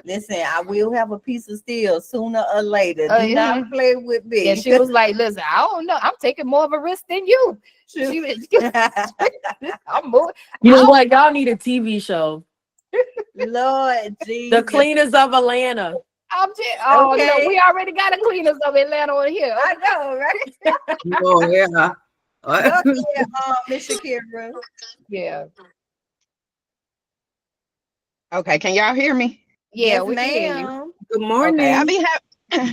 Listen, I will have a piece of steel sooner or later. Do not play with me. And she was like, listen, I don't know. I'm taking more of a risk than you. I'm moving. You know what? Y'all need a TV show. Lord Jesus. The Cleaners of Atlanta. No, we already got a Cleaners of Atlanta on here. I know, right? Oh, yeah. Miss Shakira. Yeah. Okay, can y'all hear me? Yeah, Yes, we can hear you. ma'am. Good Okay, morning.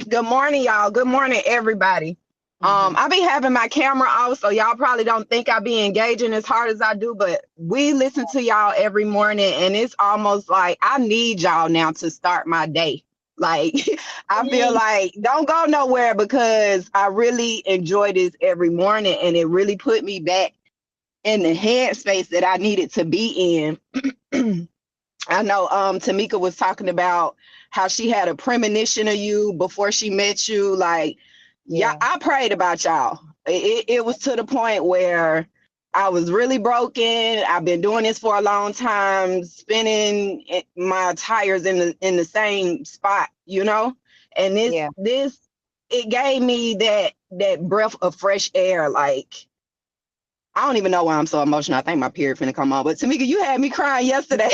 good morning, y'all. Good morning, everybody. I be having my camera off, so y'all probably don't think I be engaging as hard as I do, but we listen to y'all every morning, and it's almost like I need y'all now to start my day. Like, I feel like don't go nowhere because I really enjoy this every morning, and it really put me back in the headspace that I needed to be in. I know Tamika was talking about how she had a premonition of you before she met you. Like, yeah, I prayed about y'all. It was to the point where I was really broken. I've been doing this for a long time, spinning my tires in the same spot, you know? And this it gave me that breath of fresh air. Like, I don't even know why I'm so emotional. I think my period finna come on. But Tamika, you had me crying yesterday.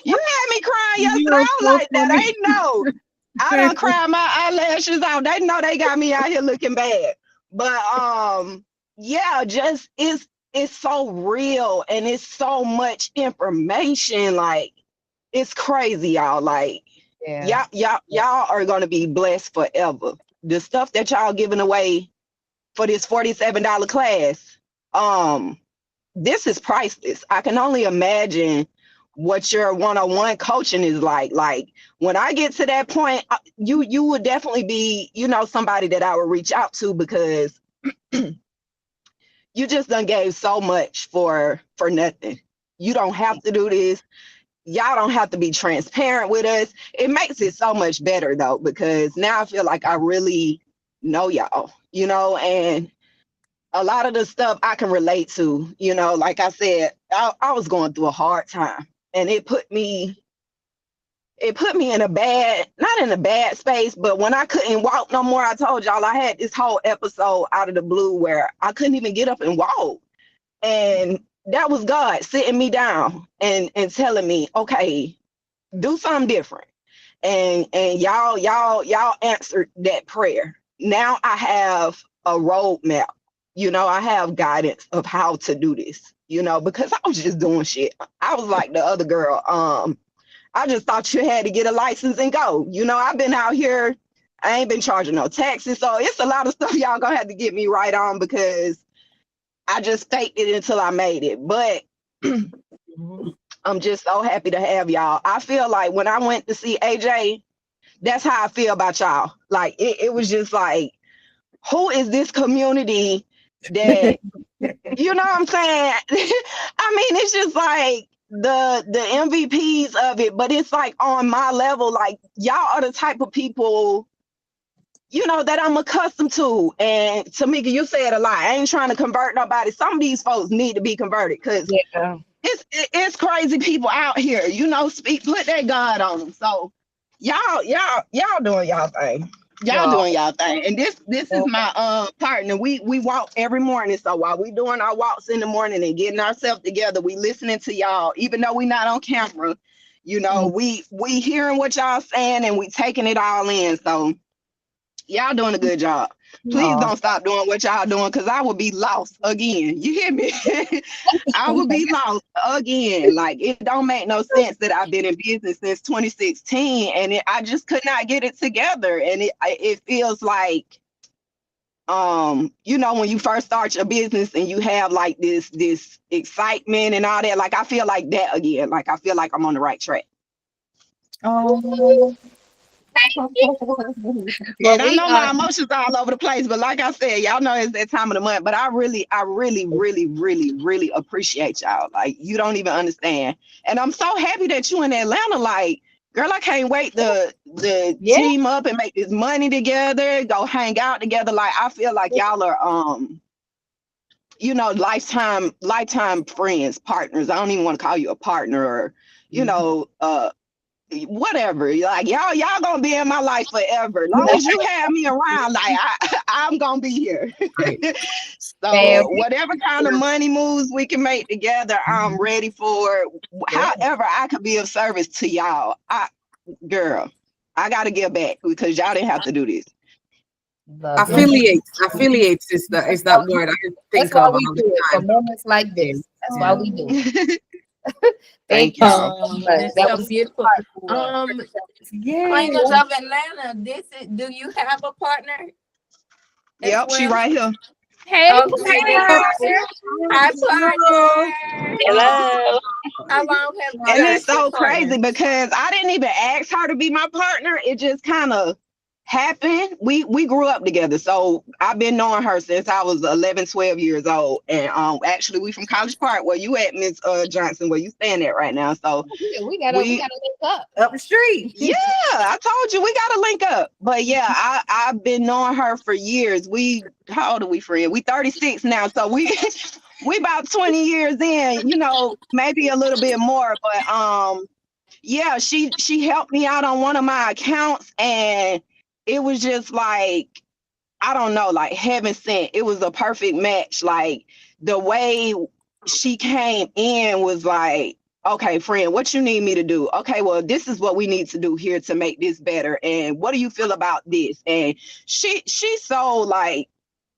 You had me crying yesterday. You are I was so like, that funny. ain't no. I done cried my eyelashes out. They know they got me out here looking bad. But yeah, just it's so real and it's so much information. Like, it's crazy, y'all. Like, y'all are gonna be blessed forever. The stuff that y'all giving away for this $47 class, this is priceless. I can only imagine what your one-on-one coaching is like. Like, when I get to that point, you would definitely be, you know, somebody that I would reach out to, because you just done gave so much for nothing. You don't have to do this. Y'all don't have to be transparent with us. It makes it so much better though, because now I feel like I really know y'all, you know, and a lot of the stuff I can relate to, you know. Like I said, I was going through a hard time, and it put me in a bad, not in a bad space, but when I couldn't walk no more. I told y'all I had this whole episode out of the blue where I couldn't even get up and walk. And that was God sitting me down and telling me, okay, do something different. And y'all answered that prayer. Now I have a roadmap. You know, I have guidance of how to do this, you know, because I was just doing shit. I was like the other girl. I just thought you had to get a license and go. You know, I've been out here, I ain't been charging no taxes. So it's a lot of stuff y'all gonna have to get me right on, because I just faked it until I made it. But I'm just so happy to have y'all. I feel like when I went to see AJ, that's how I feel about y'all. Like, it was just like, who is this community that, you know what I'm saying? I mean, it's just like the MVPs of it, but it's like on my level. Like, y'all are the type of people, you know, that I'm accustomed to. And Tamika, you said a lot. I ain't trying to convert nobody. Some of these folks need to be converted, because it's crazy people out here, you know, put that God on them. So y'all doing y'all thing. Y'all doing y'all thing. And this is my partner. We walk every morning. So while we doing our walks in the morning and getting ourselves together, we listening to y'all, even though we not on camera. You know, we hearing what y'all saying and we taking it all in. So y'all doing a good job. Please don't stop doing what y'all doing, because I will be lost again. You hear me? I will be lost again. Like, it don't make no sense that I've been in business since 2016 and I just could not get it together. And it feels like, you know, when you first start your business and you have like this excitement and all that, like, I feel like that again. Like, I feel like I'm on the right track. Well, and I know my emotions all over the place, but like I said, y'all know it's that time of the month. But I really appreciate y'all. Like, you don't even understand. And I'm so happy that you in Atlanta. Like, girl, I can't wait to team up and make this money together, go hang out together. Like, I feel like y'all are you know, lifetime friends, partners. I don't even want to call you a partner, or, you know, whatever. Like, y'all gonna be in my life forever. As long as you have me around, like, I'm gonna be here. So whatever kind of money moves we can make together, I'm ready for. However I could be of service to y'all. Girl, I gotta give back, because y'all didn't have to do this. Affiliates is that word I think that's why of we all do the it for time. moments like this. That's why we do it. Thank you. y'all. That's That so was beautiful. Yeah. Cleaners of Atlanta, do you have a partner as Yep, she well? right here. hey, Okay, that's hi partner. Hello. How long have you And guys it's been so crazy partners? because I didn't even ask her to be my partner. It just kind of happened. We grew up together. So I've been knowing her since I was 11, 12 years old. And actually we from College Park, where you at, Miss Johnson, where you staying at right now. So we gotta link up. Up the street. yeah, I told you we gotta link up. But yeah, I've been knowing her for years. How old are we, friend? We 36 now, so we we about 20 years in, maybe a little bit more. But yeah, she helped me out on one of my accounts, and it was just like, I don't know, like heaven sent. It was a perfect match. Like the way she came in was like, okay, friend, what you need me to do? Okay, well, this is what we need to do here to make this better. And what do you feel about this? And she's so like,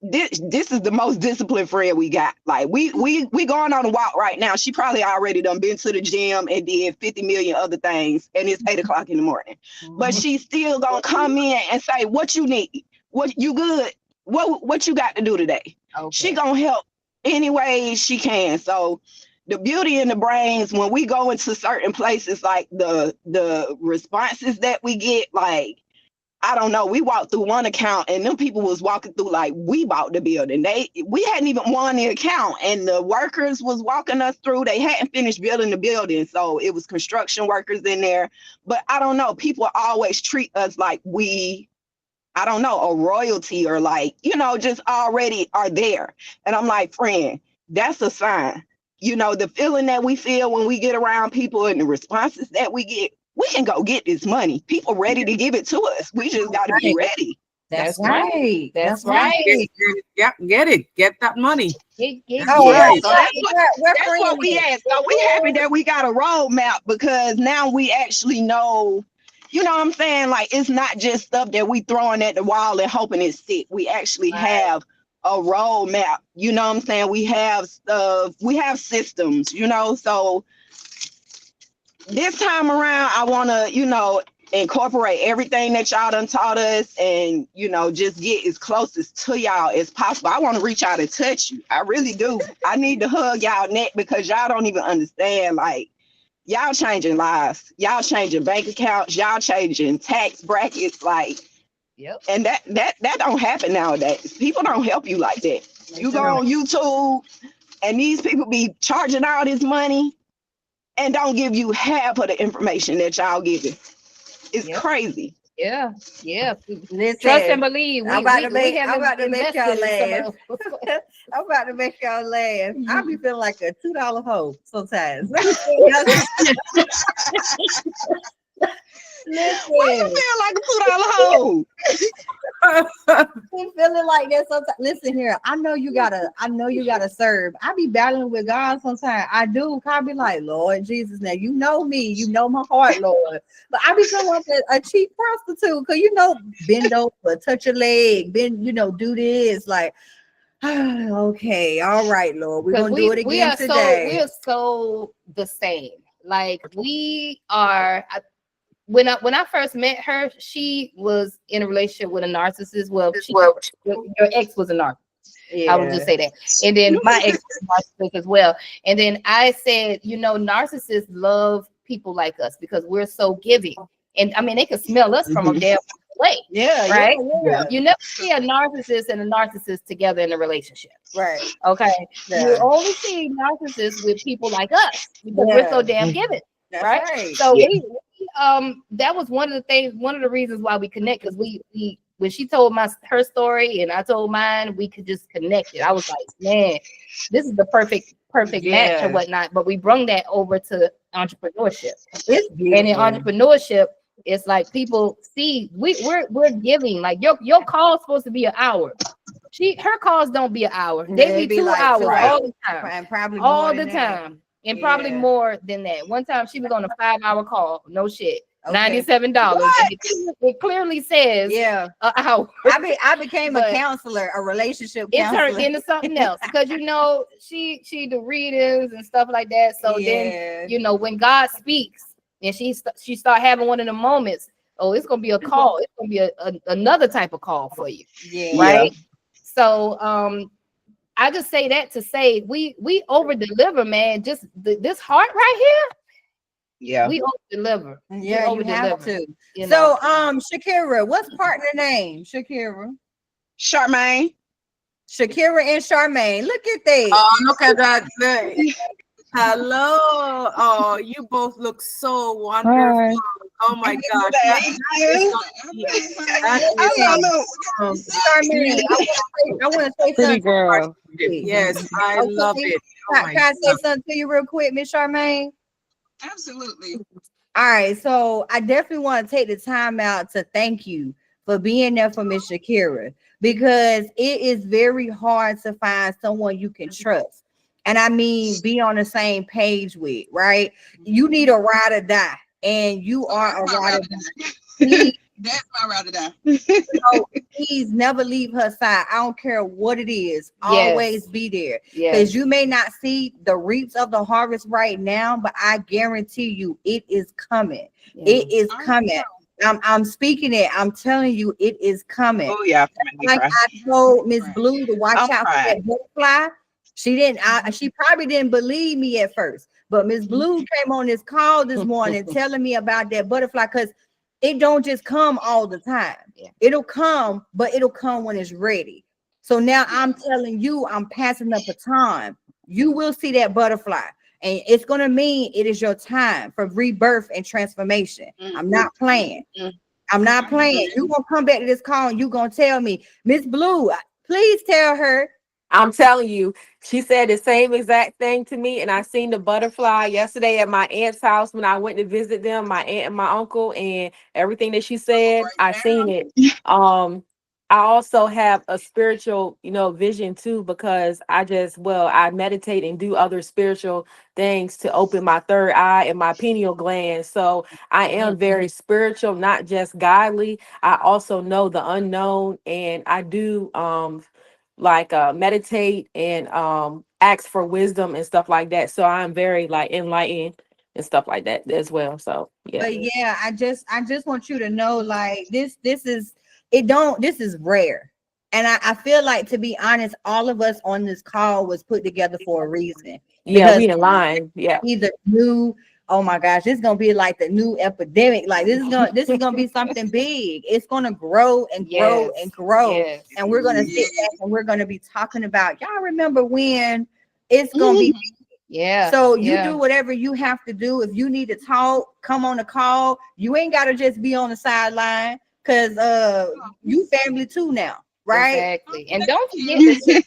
this is the most disciplined friend we got. Like we going on a walk right now. She probably already done been to the gym and did 50 million other things, and it's 8 o'clock in the morning. But she's still gonna come in and say, what you need? What you good? What you got to do today? Okay. She gonna help any way she can. So the beauty in the brains, when we go into certain places, like the responses that we get, like, I don't know. We walked through one account and them people was walking through like we bought the building. We hadn't even won the account, and the workers was walking us through. They hadn't finished building the building, so it was construction workers in there. But I don't know. People always treat us like I don't know, a royalty, or like, just already are there. And I'm like, friend, that's a sign. The feeling that we feel when we get around people and the responses that we get, we can go get this money. People ready to give it to us. We just got to be ready. That's right. That's right. Get it. Get that money. That's right. So that's what we ask. So we happy that we got a roadmap, because now we actually know, what I'm saying? Like, it's not just stuff that we throwing at the wall and hoping it sticks. We actually have a roadmap. You know what I'm saying? We have stuff. We have systems. So this time around, I want to, incorporate everything that y'all done taught us, and, just get as close to y'all as possible. I want to reach out and touch you. I really do. I need to hug y'all neck, because y'all don't even understand. Like, y'all changing lives. Y'all changing bank accounts. Y'all changing tax brackets. Like, yep. And that don't happen nowadays. People don't help you like that. You go on YouTube, and these people be charging all this money and don't give you half of the information that y'all giving. It's crazy. Yeah. Listen, Trust and believe. I'm about to make y'all laugh. I'm about to make y'all laugh. I be feeling like a $2 hoe sometimes. Listen. Why you feel like a $2 hoe? I'm feeling like that sometimes. Listen here, I know you gotta serve. I be battling with God sometimes. I do. I be like, Lord Jesus, now you know me, you know my heart, Lord. But I be feeling like a cheap prostitute, because bend over, touch your leg, do this, like, okay, all right, Lord, we're gonna do it again today. We are so the same. Like, we are. When I first met her, she was in a relationship with a narcissist. Well, your ex was a narcissist. Yeah. I would just say that. And then my ex was a narcissist as well. And then I said, narcissists love people like us because we're so giving. And I mean, they can smell us from a damn way. Yeah. Right. Yeah. You never see a narcissist and a narcissist together in a relationship. Right. Okay. Yeah. You only see narcissists with people like us because we're so damn giving. That's right. So that was one of the reasons why we connect, because we when she told her story and I told mine, we could just connect it. I was like, man, this is the perfect match or whatnot. But we brung that over to entrepreneurship. And in entrepreneurship, it's like people see we're giving. Like your call is supposed to be an hour. Her calls don't be an hour. They be 2 hours all the time. And probably all the time. And probably more than that. One time she was on a 5-hour call. No shit. Okay. $97. It clearly says Yeah. an hour. I became a But counselor, a relationship it counselor. turned into something else because you know she do readings and stuff like that. So then you know when God speaks and she start having one of the moments. Oh, it's gonna be a call. It's gonna be another type of call for you. Yeah. Right. So I just say that to say we over deliver, man. Just this heart right here. Yeah. We over deliver. Yeah, you have to. You So know. Shakira, what's partner name? Shakira. Charmaine. Shakira and Charmaine. Look at that. Oh, look at that. Hello. Oh, you both look so wonderful. Hi. Oh my gosh. Charmaine, I want to say Pretty something. girl. Yes, I love it. Oh Can I say something to you real quick, Miss Charmaine? Absolutely. All right, so I definitely want to take the time out to thank you for being there for Miss Shakira, because it is very hard to find someone you can trust. And I mean, be on the same page with, right? You need a ride or die, and you are a ride or die. That's my ride or die. So please never leave her side. I don't care what it is. Always be there. Because you may not see the reaps of the harvest right now, but I guarantee you it is coming. It is coming. I'm speaking it. I'm telling you, it is coming. Oh yeah. Like I told Miss Blue to watch out for that butterfly. She didn't. She probably didn't believe me at first, but Miss Blue came on this call this morning telling me about that butterfly, because it don't just come all the time. It'll come, but it'll come when it's ready. So now I'm telling you, I'm passing the baton. You will see that butterfly, and it's gonna mean it is your time for rebirth and transformation. I'm not playing. I'm not playing. You gonna come back to this call and you gonna tell me, Miss Blue, please tell her. I'm telling you, she said the same exact thing to me. And I seen the butterfly yesterday at my aunt's house when I went to visit them, my aunt and my uncle, and everything that she said, I seen it. I also have a spiritual, vision too, because I meditate and do other spiritual things to open my third eye and my pineal gland. So I am very spiritual, not just godly. I also know the unknown, and I do meditate and ask for wisdom and stuff like that. So I'm very enlightened and stuff like that as well. So yeah. But yeah, I just want you to know, this is rare. And I feel like, to be honest, all of us on this call was put together for a reason. Yeah, we in line. Yeah. Either new, oh my gosh, this is gonna be like the new epidemic. Like this is gonna be something big. It's gonna grow and grow and grow. And we're gonna sit back and we're gonna be talking about, y'all remember when it's gonna be. So you do whatever you have to do. If you need to talk, come on the call. You ain't gotta just be on the sideline, because you family too now, right? Exactly. And don't forget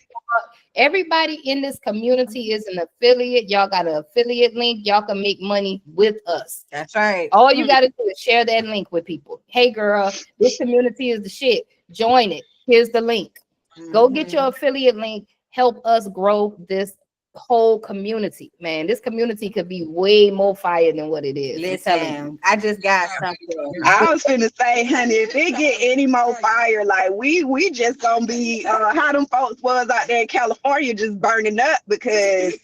everybody in this community is an affiliate. Y'all got an affiliate link. Y'all can make money with us. That's right. All you got to do is share that link with people. Hey, girl, this community is the shit. Join it. Here's the link. Go get your affiliate link. Help us grow this whole community, man. This community could be way more fire than what it is. Listen, I just got something. I was finna say, honey, if it get any more fire, like we just gonna be how them folks was out there in California, just burning up, because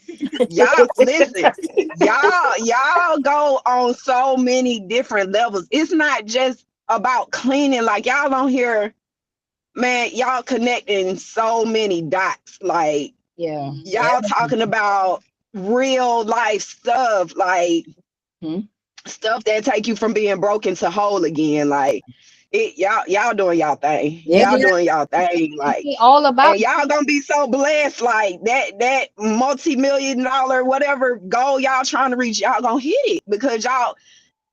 y'all listen, y'all go on so many different levels. It's not just about cleaning, like y'all on here, man, y'all connecting so many dots, like y'all talking about real life stuff, like stuff that take you from being broken to whole again. Like y'all doing y'all thing. Y'all doing y'all thing. Like all about, and y'all gonna be so blessed. Like that multi-million-dollar whatever goal y'all trying to reach, y'all gonna hit it, because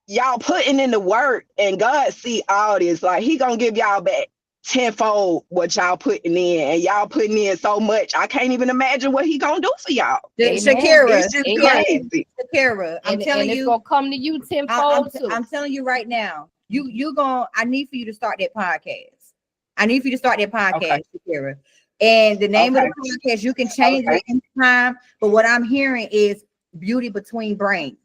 y'all putting in the work, and God see all this. Like He gonna give y'all back tenfold what y'all putting in, and y'all putting in so much. I can't even imagine what He gonna do for y'all. Shakira, it's just crazy. Shakira, I'm telling you, it's gonna come to you tenfold too. I'm telling you right now, you gonna. I need for you to start that podcast. I need for you to start that podcast, Shakira. And the name of the podcast, you can change it anytime. But what I'm hearing is Beauty Between Brains.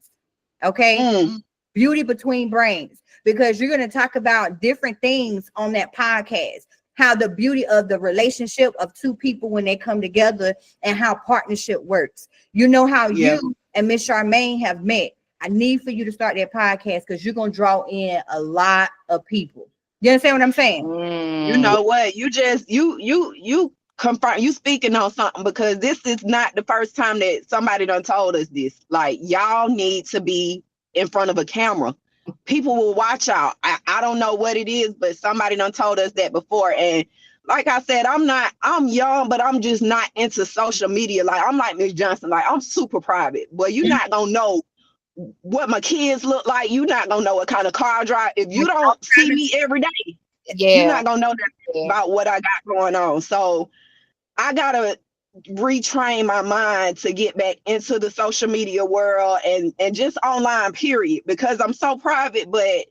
Okay. Beauty Between Brains. because you're going to talk about different things on that podcast. How the beauty of the relationship of two people when they come together and how partnership works. You know how you and Miss Charmaine have met. I need for you to start that podcast because you're going to draw in a lot of people. You understand what I'm saying? You know what? You just you confirm you speaking on something, because this is not the first time that somebody done told us this. Like, y'all need to be in front of a camera. People will watch out. I don't know what it is, but somebody done told us that before. And like I said, I'm young, but I'm just not into social media. Like, I'm like Miss Johnson, like, I'm super private. Well, you're not gonna know what my kids look like. You're not gonna know what kind of car I drive. If you don't see me every day, you're not gonna know that about what I got going on. So I gotta retrain my mind to get back into the social media world and just online, period, because I'm so private. But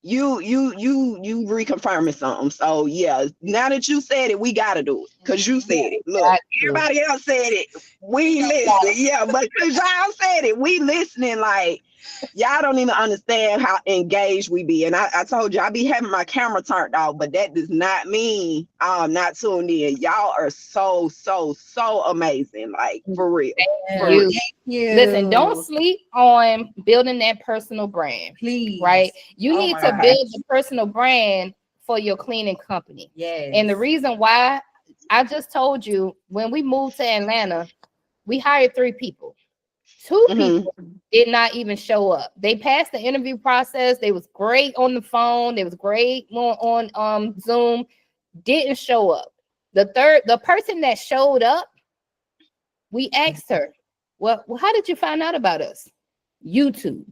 you reconfirming something. So yeah, now that you said it, we gotta do it, because you said it. Look, everybody else said it, we listening. Yeah, but because y'all said it, we listening. Like, y'all don't even understand how engaged we be. And I told you, I be having my camera turned off, but that does not mean I'm not tuned in. Y'all are so amazing. Like, for real. Thank you. Listen, don't sleep on building that personal brand. Please. Right? You need to build the personal brand for your cleaning company. Yes. And the reason why, I just told you, when we moved to Atlanta, we hired 3 people. 2 people did not even show up. They passed the interview process. They was great on the phone. They was great on Zoom. Didn't show up. The person that showed up, we asked her, well, how did you find out about us? YouTube.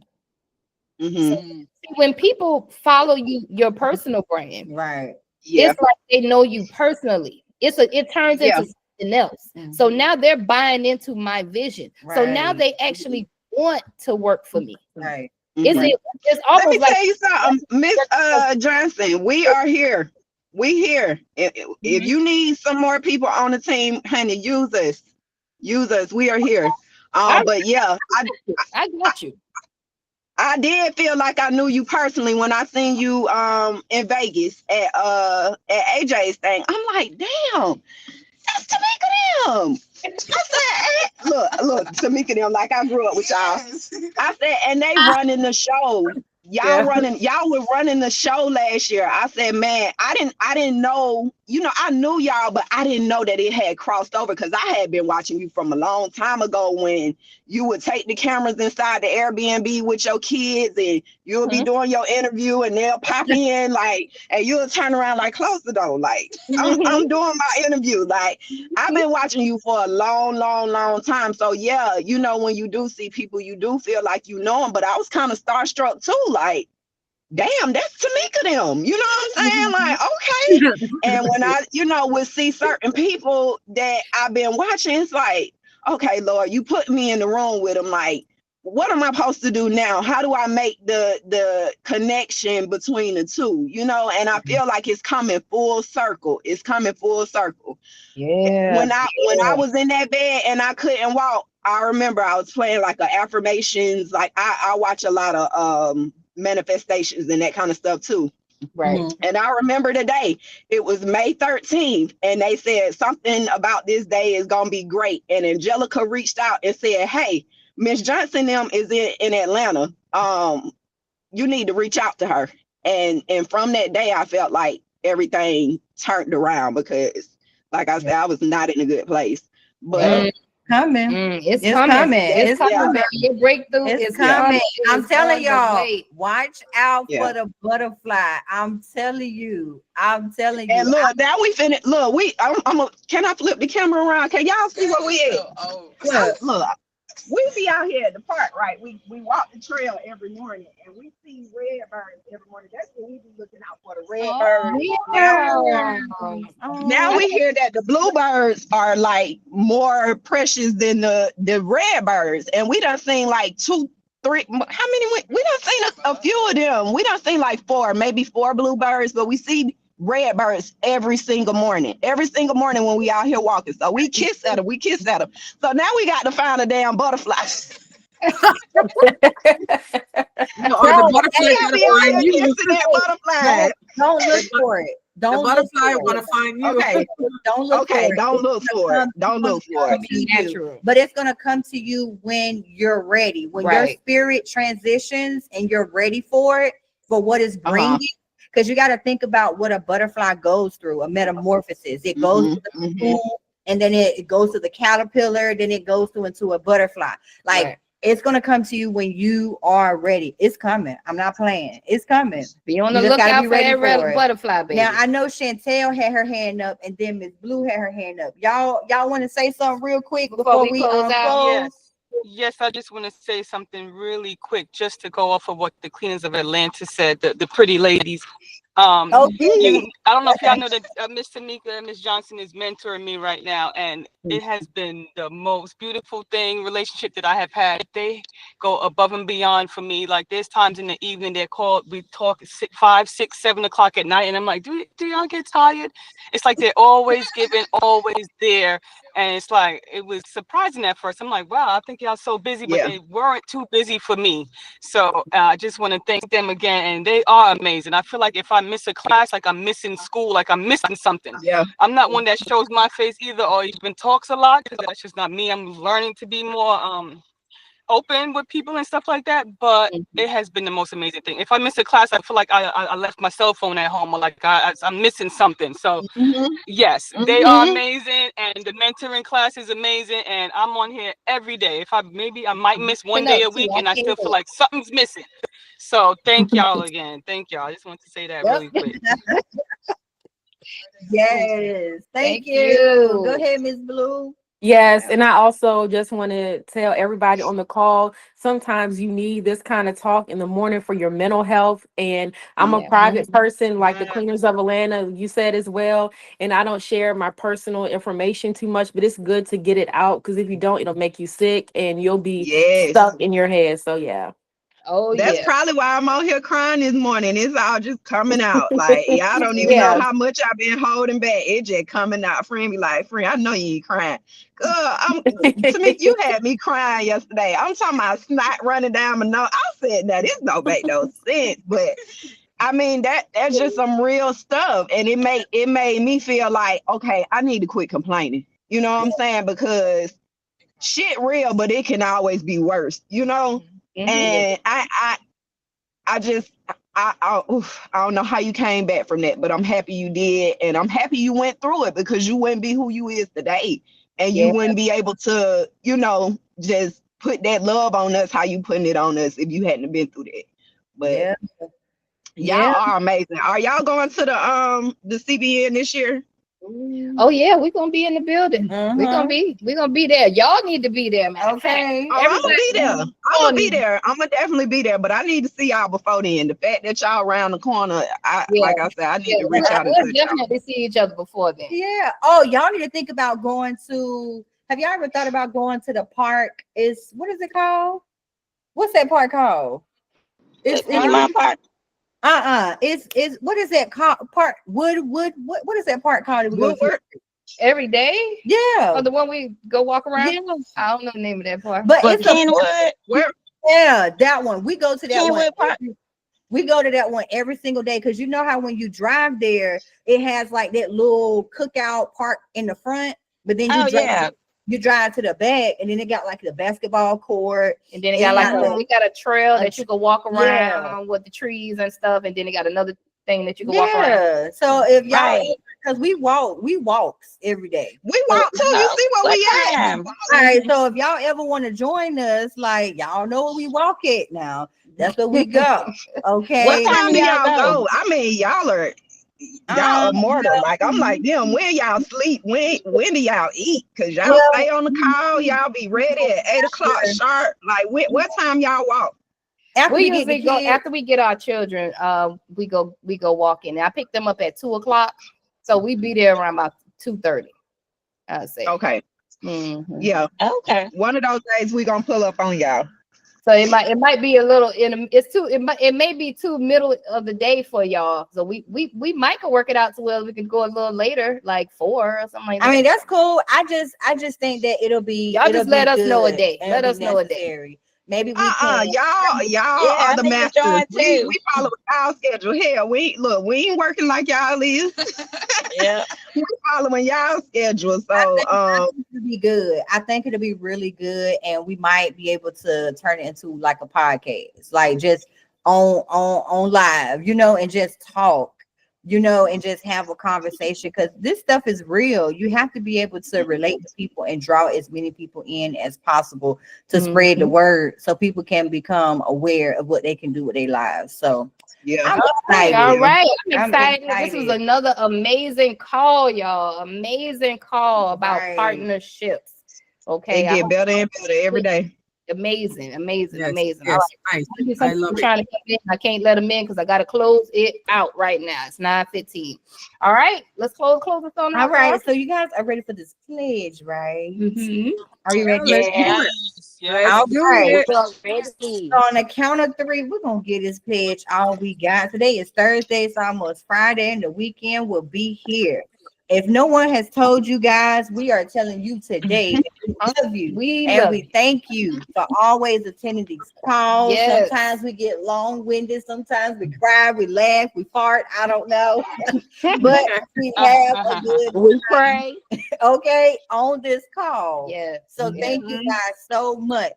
So, when people follow you, your personal brand, right? It's like they know you personally. It turns into something else. So now they're buying into my vision. So now they actually want to work for me. Right. It's almost Let me like, tell you something, Miss Johnson. We are here. We here. If you need some more people on the team, honey, use us. Use us. We are here. But yeah, I got you. I did feel like I knew you personally when I seen you in Vegas at AJ's thing. I'm like, damn, that's Tamika them. I said, look, Tamika them, like I grew up with y'all. I said, and they running the show. Y'all were running the show last year. I said, man, I didn't know, I knew y'all, but I didn't know that it had crossed over, because I had been watching you from a long time ago when you would take the cameras inside the Airbnb with your kids, and you'll be doing your interview, and they'll pop in, like, and you'll turn around like, close the door, like, I'm doing my interview. Like, I've been watching you for a long time. So yeah, when you do see people, you do feel like you know them. But I was kind of starstruck too, like, damn, that's Tamika them. You know what I'm saying? Like, okay. And when I, would see certain people that I've been watching, it's like, okay, Lord, you put me in the room with them. Like, what am I supposed to do now? How do I make the connection between the two? And I feel like it's coming full circle. It's coming full circle. Yeah. When I was in that bed and I couldn't walk, I remember I was playing like affirmations. Like I watch a lot of manifestations and that kind of stuff too. Right. And I remember the day, it was May 13th, and they said something about this day is gonna be great. And Angelica reached out and said, hey, Miss Johnson them is in Atlanta. You need to reach out to her. And from that day, I felt like everything turned around, because like I said, I was not in a good place. But it's coming. It's coming. It's coming. Your breakthrough is coming. I'm telling y'all, watch out for the butterfly. I'm telling you. And look, now we finished. Look, can I flip the camera around? Can y'all see where we at? Look, we be out here at the park, right? We walk the trail every morning, and we see red birds every morning. That's what we be looking out for, the red birds. Now we hear that the bluebirds are like more precious than the red birds, and we done seen like 2, 3. How many? We done seen a few of them. We done seen like 4, maybe 4 bluebirds, but we see red birds every single morning when we out here walking. So we kiss at them. So now we got to find a damn butterfly. No, or the butterfly Hey, I gotta be out find here you. kissing that butterfly. Don't look for it. The Don't look butterfly for wanna it. find you. Okay. Don't look Okay, for it. don't It's look gonna for it. come- Don't it's look gonna for it. come to you. Natural. But it's gonna come to you when you're ready. When your Right. spirit transitions and you're ready for it, for what it's bringing. Because you got to think about what a butterfly goes through, a metamorphosis. It goes Mhm, to the mhm. cocoon, and then it goes to the caterpillar, then it goes through into a butterfly. Like Right. it's gonna come to you when you are ready. It's coming. I'm not playing. It's coming. Be on You the just gotta lookout be for ready that for red it. butterfly, baby. Now I know Chantel had her hand up, and then Miss Blue had her hand up. Y'all want to say something real quick before we close out? close? Yes, I just want to say something really quick, just to go off of what the Queens of Atlanta said, the pretty ladies. Oh, I don't know if y'all know that Miss Tamika and Miss Johnson is mentoring me right now, and it has been the most beautiful relationship that I have had. They go above and beyond for me. Like there's times in the evening we talk at 5, 6, 7 o'clock at night, and I'm like, do y'all get tired? It's like they're always giving, always there. And it's like, it was surprising at first. I'm like, wow, I think y'all so busy, but Yeah. they weren't too busy for me. So I just want to thank them again. And they are amazing. I feel like if I miss a class, like I'm missing school, like I'm missing something. Yeah. I'm not one that shows my face either or even talks a lot, because that's just not me. I'm learning to be more open with people and stuff like that, but it has been the most amazing thing. If I miss a class, I feel like I left my cell phone at home, or like I'm missing something. So yes, they are amazing, and the mentoring class is amazing, and I'm on here every day. If I might miss one day a week, and I still feel like something's missing. So thank y'all again. Thank y'all. I just want to say that really quick. Yes. Thank Thank you. you. Go ahead, Miss Blue. Yes, and I also just want to tell everybody on the call, sometimes you need this kind of talk in the morning for your mental health. And I'm a Yeah. private person, like the Cleaners of Atlanta, you said as well. And I don't share my personal information too much, but it's good to get it out, because if you don't, it'll make you sick and you'll be Yes. stuck in your head. So yeah. Oh That's yeah. probably why I'm on here crying this morning. It's all just coming out. Like y'all don't even Yeah. know how much I've been holding back. It just coming out. Friend be like, friend, I know you ain't crying. Girl, Tamika, you had me crying yesterday. I'm talking about snot running down my nose. I said, now this don't make no sense. But I mean that's just some real stuff. And it made me feel like, okay, I need to quit complaining. You know what I'm saying? Because shit real, but it can always be worse, you know? And I don't know how you came back from that, but I'm happy you did, and I'm happy you went through it, because you wouldn't be who you is today, and you wouldn't be able to, just put that love on us how you putting it on us if you hadn't been through that. But y'all are amazing. Are y'all going to the CBN this year? Oh yeah, we're gonna be in the building. We're gonna be there. Y'all need to be there, man. Okay. Oh, I'm gonna be there. I'm gonna be there. I'm gonna definitely be there. But I need to see y'all before then. The fact that y'all around the corner, like I said, I need to reach out and we'll touch y'all. definitely see each other before then. Yeah. Oh, y'all need to think about going to. Have y'all ever thought about going to the park? What is it called? What's that park called? It's my park. It's what is that called? Park What is that park called? That we go to? Every day? Yeah. Oh, the one we go walk around? Yeah. I don't know the name of that park. But it's Kenwood. Where? Yeah, that one. We go to that Kenwood one. Park. We go to that one every single day, because you know how when you drive there, it has like that little cookout park in the front, but then you drive to the back, and then it got like the basketball court, and then it got we got a trail that you can walk around with the trees and stuff, and then it got another thing that you can walk around. So if y'all, because we walks every day. We walk too. You see where we at? All right. So if y'all ever want to join us, like y'all know where we walk at now. That's where we go. Okay. What time do y'all go? I mean, y'all are immortal. Like I'm like them. When y'all sleep? When do y'all eat? Cause y'all stay on the call. Y'all be ready at 8 o'clock sharp. Like what time y'all walk? After we usually go after we get our children. We go walking. I pick them up at 2 o'clock, so we be there around about 2:30. I say. Okay. Yeah. Okay. One of those days we gonna pull up on y'all. So it might be a little it may be too middle of the day for y'all. So we might can work it out to where we can go a little later, like 4 or something like that. I mean, that's cool. I just think that it'll be. Y'all just let us know a day. It'll Let be us know a day. necessary. Maybe we can. Y'all Yeah, are I the need to masters. join We too. follow y'all schedule. Hell, we ain't working like y'all is. Yeah. We following y'all schedule. I So think it'll be good. I think it'll be really good, and we might be able to turn it into like a podcast, like just on live, you know, and just talk, you know, and just have a conversation because this stuff is real. You have to be able to relate to people and draw as many people in as possible to spread the word so people can become aware of what they can do with their lives. So yeah. I'm excited. All right, I'm I'm excited. This was excited. another amazing call, y'all. Amazing call about Right. partnerships. It Okay, get better and better every day. amazing. Yes, All yes, right. nice. I get I some love people it. trying to come in. I can't let them in because I got to close it out right now. It's 9:15. All right, let's close this on. All right, so you guys are ready for this pledge, right? Mm-hmm. Are you ready? Let's do Yeah. it. Yes. All Let's do right. it. Ready. So on the count of three, we're gonna get this pledge all we got. Today is Thursday, it's almost Friday, and the weekend will be here. If no one has told you guys, we are telling you today that we love you. We And love we thank you for always attending these calls. Yes. Sometimes we get long-winded, sometimes we cry, we laugh, we fart. I don't know. But we have a good We pray. okay on this call. Yes. So Yes. thank you guys so much.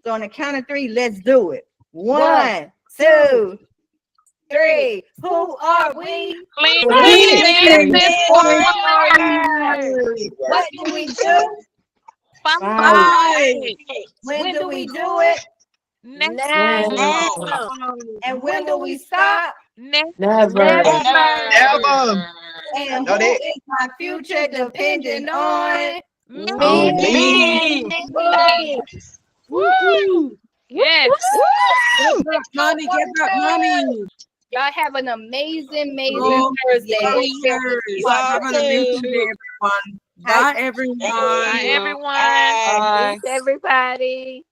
So on the count of three, let's do it. One, 1, 2, 3. Who are we? Cleaning business Warriors. What do we do? Fight. When do we do it? Now. And when will we stop? Never. Never. And No, who that- is my future dependent on? On Me. me. Woo! Yes. Woo! Get that money, get that money. Y'all have an amazing Oh, Thursday. Yes. Have an amazing day, everyone. Bye, everyone. Bye, everyone. Bye. Bye. Thanks, everybody.